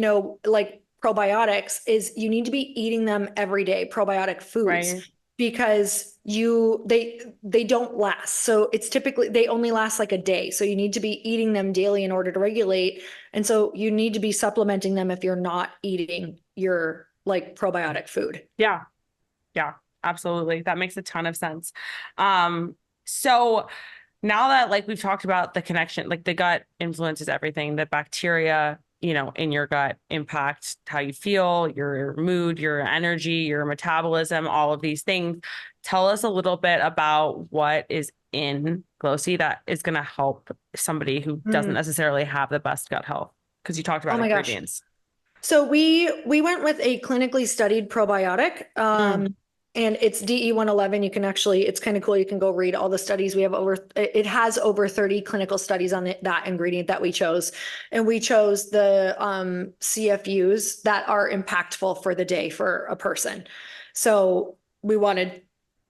S1: like probiotics is you need to be eating them every day, probiotic foods, because they don't last. So it's typically, they only last like a day. So you need to be eating them daily in order to regulate. And so you need to be supplementing them if you're not eating your like probiotic food.
S3: Yeah. Absolutely. That makes a ton of sense. So now that like we've talked about the connection, like the gut influences everything, the bacteria, in your gut impact how you feel, your mood, your energy, your metabolism, all of these things. Tell us a little bit about what is in Glossy that is going to help somebody who doesn't necessarily have the best gut health. Because you talked about ingredients.
S1: So we went with a clinically studied probiotic. And it's DE111. You can actually, it's kind of cool. You can go read all the studies. It has over 30 clinical studies on that ingredient that we chose. And we chose the CFUs that are impactful for the day for a person. So we wanted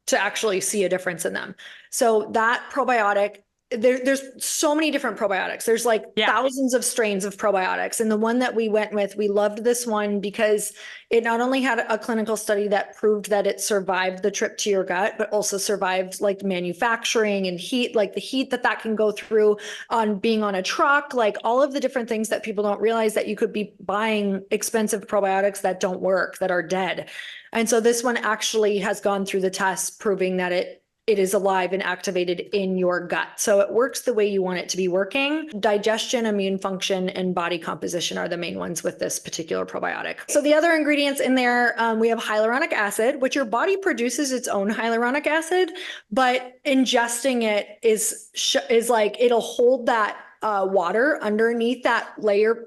S1: to actually see a difference in them. So that probiotic, there's so many different probiotics. There's like thousands of strains of probiotics. And the one that we went with, we loved this one because it not only had a clinical study that proved that it survived the trip to your gut, but also survived like manufacturing and heat, like the heat that can go through on being on a truck, like all of the different things that people don't realize, that you could be buying expensive probiotics that don't work, that are dead. And so this one actually has gone through the test proving that it is alive and activated in your gut. So it works the way you want it to be working. Digestion, immune function, and body composition are the main ones with this particular probiotic. So the other ingredients in there, we have hyaluronic acid, which your body produces its own hyaluronic acid, but ingesting it is like, it'll hold that water underneath that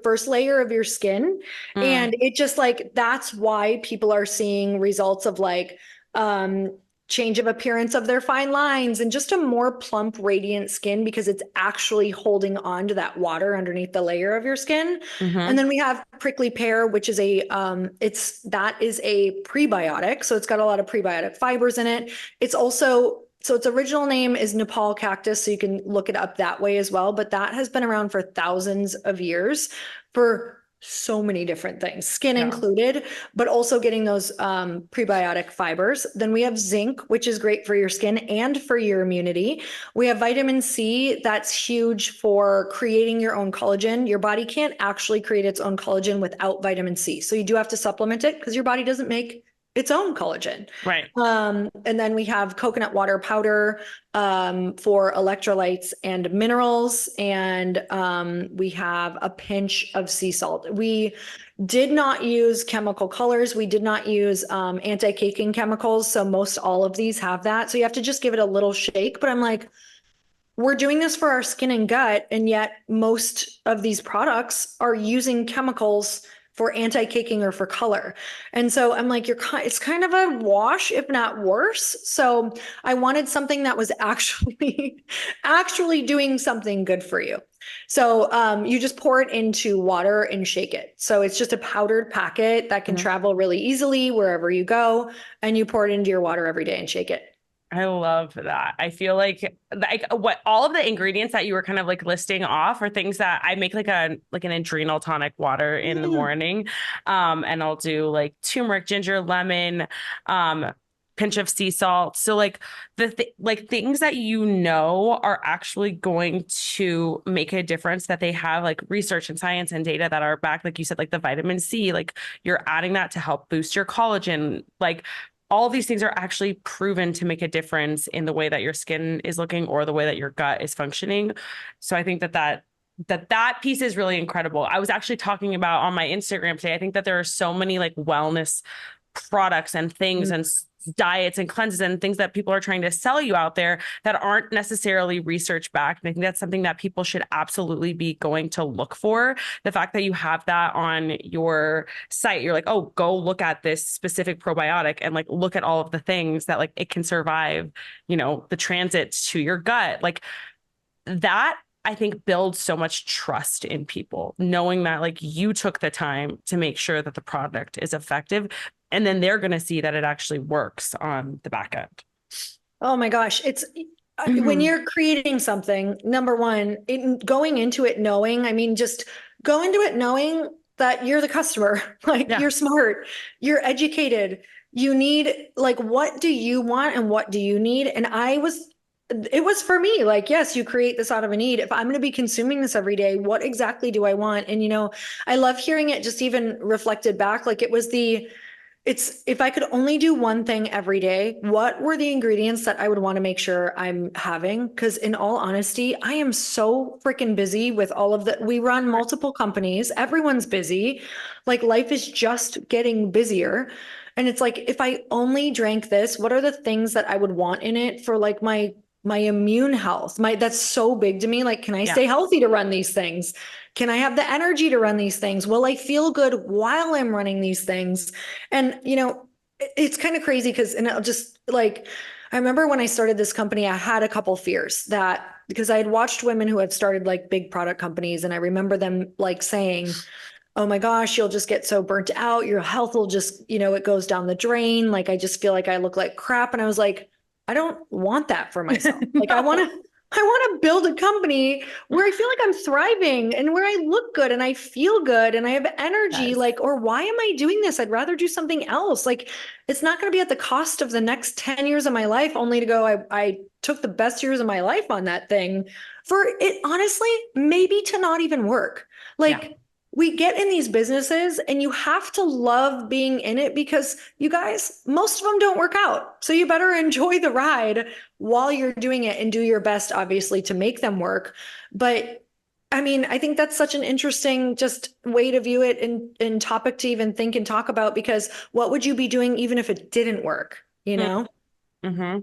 S1: first layer of your skin. And it just like, that's why people are seeing results of like, change of appearance of their fine lines and just a more plump, radiant skin, because it's actually holding on to that water underneath the layer of your skin. And then we have prickly pear, which is that is a prebiotic. So it's got a lot of prebiotic fibers in it. It's also, so its original name is Nepal cactus. So you can look it up that way as well. But that has been around for thousands of years for so many different things, skin included, but also getting those prebiotic fibers. Then we have zinc, which is great for your skin and for your immunity. We have vitamin C. That's huge for creating your own collagen. Your body can't actually create its own collagen without vitamin C. So you do have to supplement it because your body doesn't make its own collagen.
S3: Right.
S1: And then we have coconut water powder for electrolytes and minerals. And we have a pinch of sea salt. We did not use chemical colors. We did not use anti-caking chemicals. So most all of these have that. So you have to just give it a little shake. But I'm like, we're doing this for our skin and gut. And yet most of these products are using chemicals for anti-caking or for color. And so I'm like, it's kind of a wash, if not worse. So I wanted something that was actually doing something good for you. So you just pour it into water and shake it. So it's just a powdered packet that can travel really easily wherever you go. And you pour it into your water every day and shake it.
S3: I love that. I feel like what all of the ingredients that you were kind of like listing off are things that I make like an adrenal tonic water in the morning. And I'll do like turmeric, ginger, lemon, pinch of sea salt. So like like things that are actually going to make a difference, that they have like research and science and data that are backed. Like you said, like the vitamin C, like you're adding that to help boost your collagen. Like all of these things are actually proven to make a difference in the way that your skin is looking or the way that your gut is functioning. So I think that piece is really incredible. I was actually talking about on my Instagram today, I think that there are so many like wellness products and things and diets and cleanses and things that people are trying to sell you out there that aren't necessarily research backed. And I think that's something that people should absolutely be going to look for. The fact that you have that on your site, you're like, oh, go look at this specific probiotic and like look at all of the things that like it can survive, the transit to your gut. Like that, I think, builds so much trust in people, knowing that like you took the time to make sure that the product is effective. And then they're going to see that it actually works on the back end.
S1: Oh my gosh. It's when you're creating something, number one, going into it knowing, just go into it knowing that you're the customer, like you're smart, you're educated, you need, like, what do you want and what do you need? And it was for me, like, yes, you create this out of a need. If I'm going to be consuming this every day, what exactly do I want? And, I love hearing it just even reflected back. Like it was it's if I could only do one thing every day, what were the ingredients that I would want to make sure I'm having? Because in all honesty, I am so freaking busy with all of the, we run multiple companies, everyone's busy. Like life is just getting busier. And it's like, if I only drank this, what are the things that I would want in it for like my immune health? That's so big to me. Like, can I
S3: Yeah.
S1: stay healthy to run these things? Can I have the energy to run these things? Will I feel good while I'm running these things? And, it's kind of crazy because, and I'll just like, I remember when I started this company, I had a couple fears that because I had watched women who had started like big product companies, and I remember them like saying, oh my gosh, you'll just get so burnt out. Your health will just, it goes down the drain. Like, I just feel like I look like crap. And I was like, I don't want that for myself. Like, I want to build a company where I feel like I'm thriving and where I look good and I feel good and I have energy.
S3: Yes.
S1: Like, or why am I doing this? I'd rather do something else. Like, it's not going to be at the cost of the next 10 years of my life, only to go, I took the best years of my life on that thing for it, honestly, maybe to not even work. Like,
S3: Yeah.
S1: we get in these businesses and you have to love being in it because you guys, most of them don't work out. So you better enjoy the ride while you're doing it and do your best, obviously, to make them work. But I mean, I think that's such an interesting just way to view it and topic to even think and talk about, because what would you be doing even if it didn't work?
S3: Mm-hmm.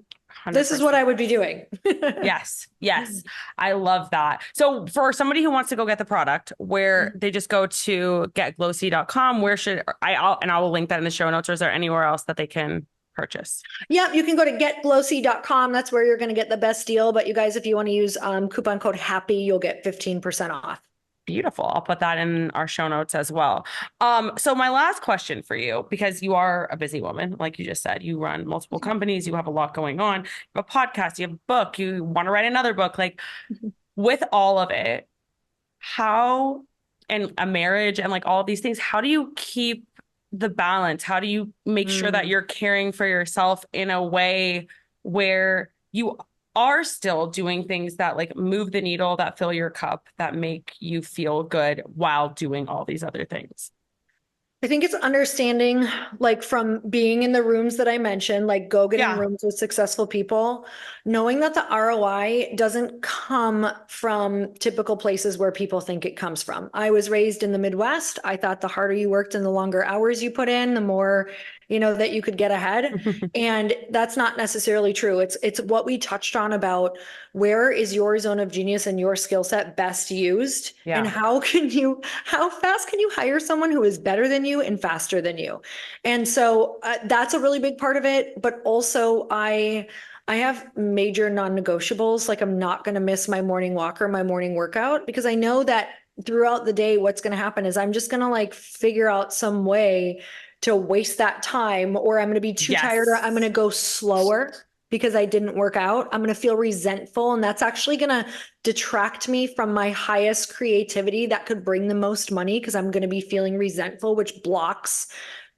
S1: This is what I would be doing.
S3: Yes. Yes. I love that. So for somebody who wants to go get the product, where they just go to getglowsy.com, where should I will link that in the show notes, or is there anywhere else that they can purchase?
S1: Yeah, you can go to getglowsy.com. That's where you're going to get the best deal. But you guys, if you want to use coupon code HAPPY, you'll get 15% off.
S3: Beautiful. I'll put that in our show notes as well. So my last question for you, because you are a busy woman, like you just said, you run multiple companies, you have a lot going on, you have a podcast, you have a book, you want to write another book, like with all of it, how, and a marriage and like all of these things, how do you keep the balance? How do you make sure that you're caring for yourself in a way where you are still doing things that like move the needle, that fill your cup, that make you feel good while doing all these other things?
S1: I think it's understanding, like from being in the rooms that I mentioned, like go get in rooms with successful people, knowing that the ROI doesn't come from typical places where people think it comes from. I was raised in the Midwest. I thought the harder you worked and the longer hours you put in, the more, that you could get ahead. And that's not necessarily true. It's what we touched on about where is your zone of genius and your skill set best used, and how fast can you hire someone who is better than you and faster than you? And so that's a really big part of it. But also I have major non-negotiables. Like, I'm not going to miss my morning walk or my morning workout, because I know that throughout the day, what's going to happen is I'm just going to like figure out some way to waste that time, or I'm going to be too tired, or I'm going to go slower because I didn't work out. I'm going to feel resentful. And that's actually going to detract me from my highest creativity that could bring the most money, because I'm going to be feeling resentful, which blocks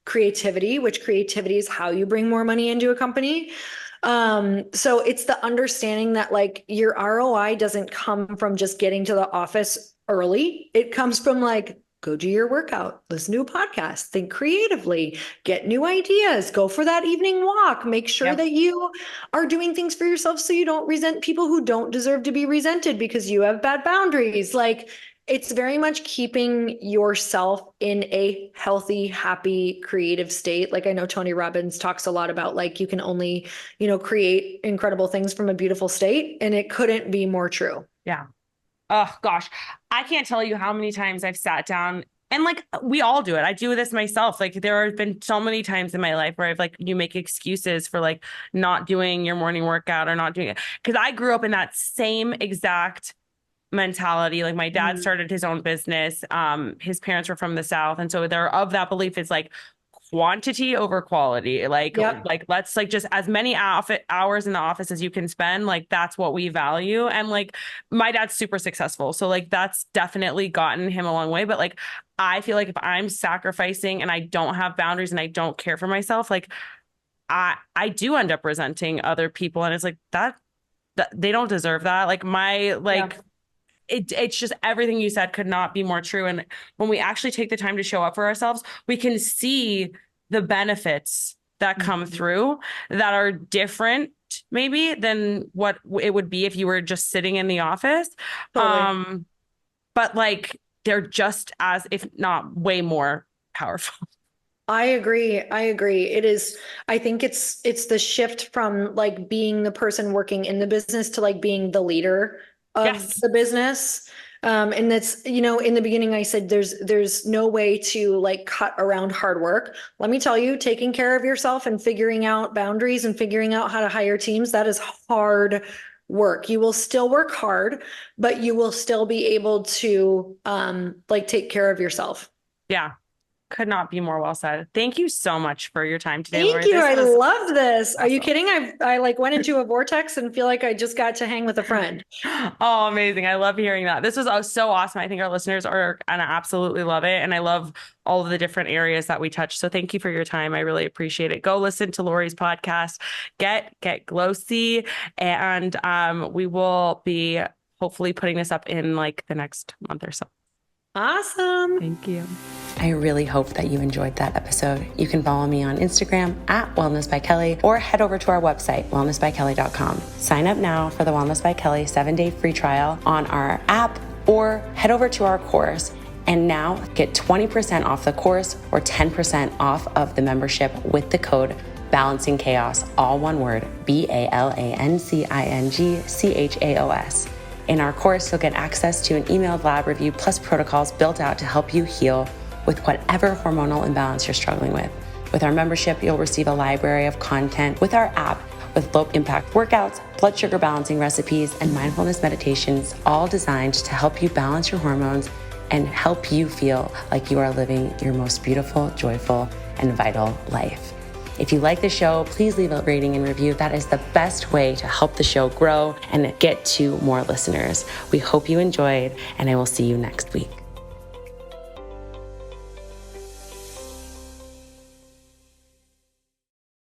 S1: creativity, which creativity is how you bring more money into a company. So it's the understanding that like your ROI doesn't come from just getting to the office early. It comes from like, go do your workout, listen to a podcast, think creatively, get new ideas, go for that evening walk, make sure that you are doing things for yourself so you don't resent people who don't deserve to be resented because you have bad boundaries. Like, it's very much keeping yourself in a healthy, happy, creative state. Like, I know Tony Robbins talks a lot about like, you can only, create incredible things from a beautiful state. And it couldn't be more true.
S3: Yeah. Oh gosh, I can't tell you how many times I've sat down, and like we all do it. I do this myself. Like, there have been so many times in my life where I've like, you make excuses for like not doing your morning workout or not doing it. Cause I grew up in that same exact mentality. Like, my dad started his own business. His parents were from the South. And so they're of that belief, is like quantity over quality. Like, let's like just as many hours in the office as you can spend. Like, that's what we value. And like, my dad's super successful. So like, that's definitely gotten him a long way. But like, I feel like if I'm sacrificing and I don't have boundaries and I don't care for myself, like I do end up resenting other people. And it's like that they don't deserve that. Like it's just everything you said could not be more true. And when we actually take the time to show up for ourselves, we can see the benefits that come through that are different maybe than what it would be if you were just sitting in the office.
S1: Totally.
S3: But like they're just as, if not way more powerful.
S1: I agree. I agree. It is, I think it's the shift from like being the person working in the business to like being the leader of
S3: Yes.
S1: the business. And that's, you know, in the beginning, I said there's no way to like cut around hard work. Let me tell you, taking care of yourself and figuring out boundaries and figuring out how to hire teams, that is hard work. You will still work hard, but you will still be able to like take care of yourself.
S3: Yeah. Could not be more well said. Thank you so much for your time today,
S1: Thank
S3: Lori.
S1: you.
S3: This
S1: I
S3: was
S1: love this. Are you
S3: awesome.
S1: kidding? I like went into a vortex and feel like I just got to hang with a friend.
S3: Oh, amazing. I love hearing that. This was so awesome. I think our listeners are gonna absolutely love it. And I love all of the different areas that we touched. So thank you for your time. I really appreciate it. Go listen to Lori's podcast, Get Glossy. And we will be hopefully putting this up in like the next month or so.
S1: Awesome.
S3: Thank you.
S2: I really hope that you enjoyed that episode. You can follow me on Instagram at Wellness by Kelley or head over to our website, wellnessbykelley.com. Sign up now for the Wellness by Kelley 7-day free trial on our app or head over to our course and now get 20% off the course or 10% off of the membership with the code Balancing Chaos, all one word, BALANCINGCHAOS. In our course, you'll get access to an emailed lab review plus protocols built out to help you heal with whatever hormonal imbalance you're struggling with. With our membership, you'll receive a library of content with our app with low impact workouts, blood sugar balancing recipes, and mindfulness meditations, all designed to help you balance your hormones and help you feel like you are living your most beautiful, joyful, and vital life. If you like the show, please leave a rating and review. That is the best way to help the show grow and get to more listeners. We hope you enjoyed, and I will see you next week.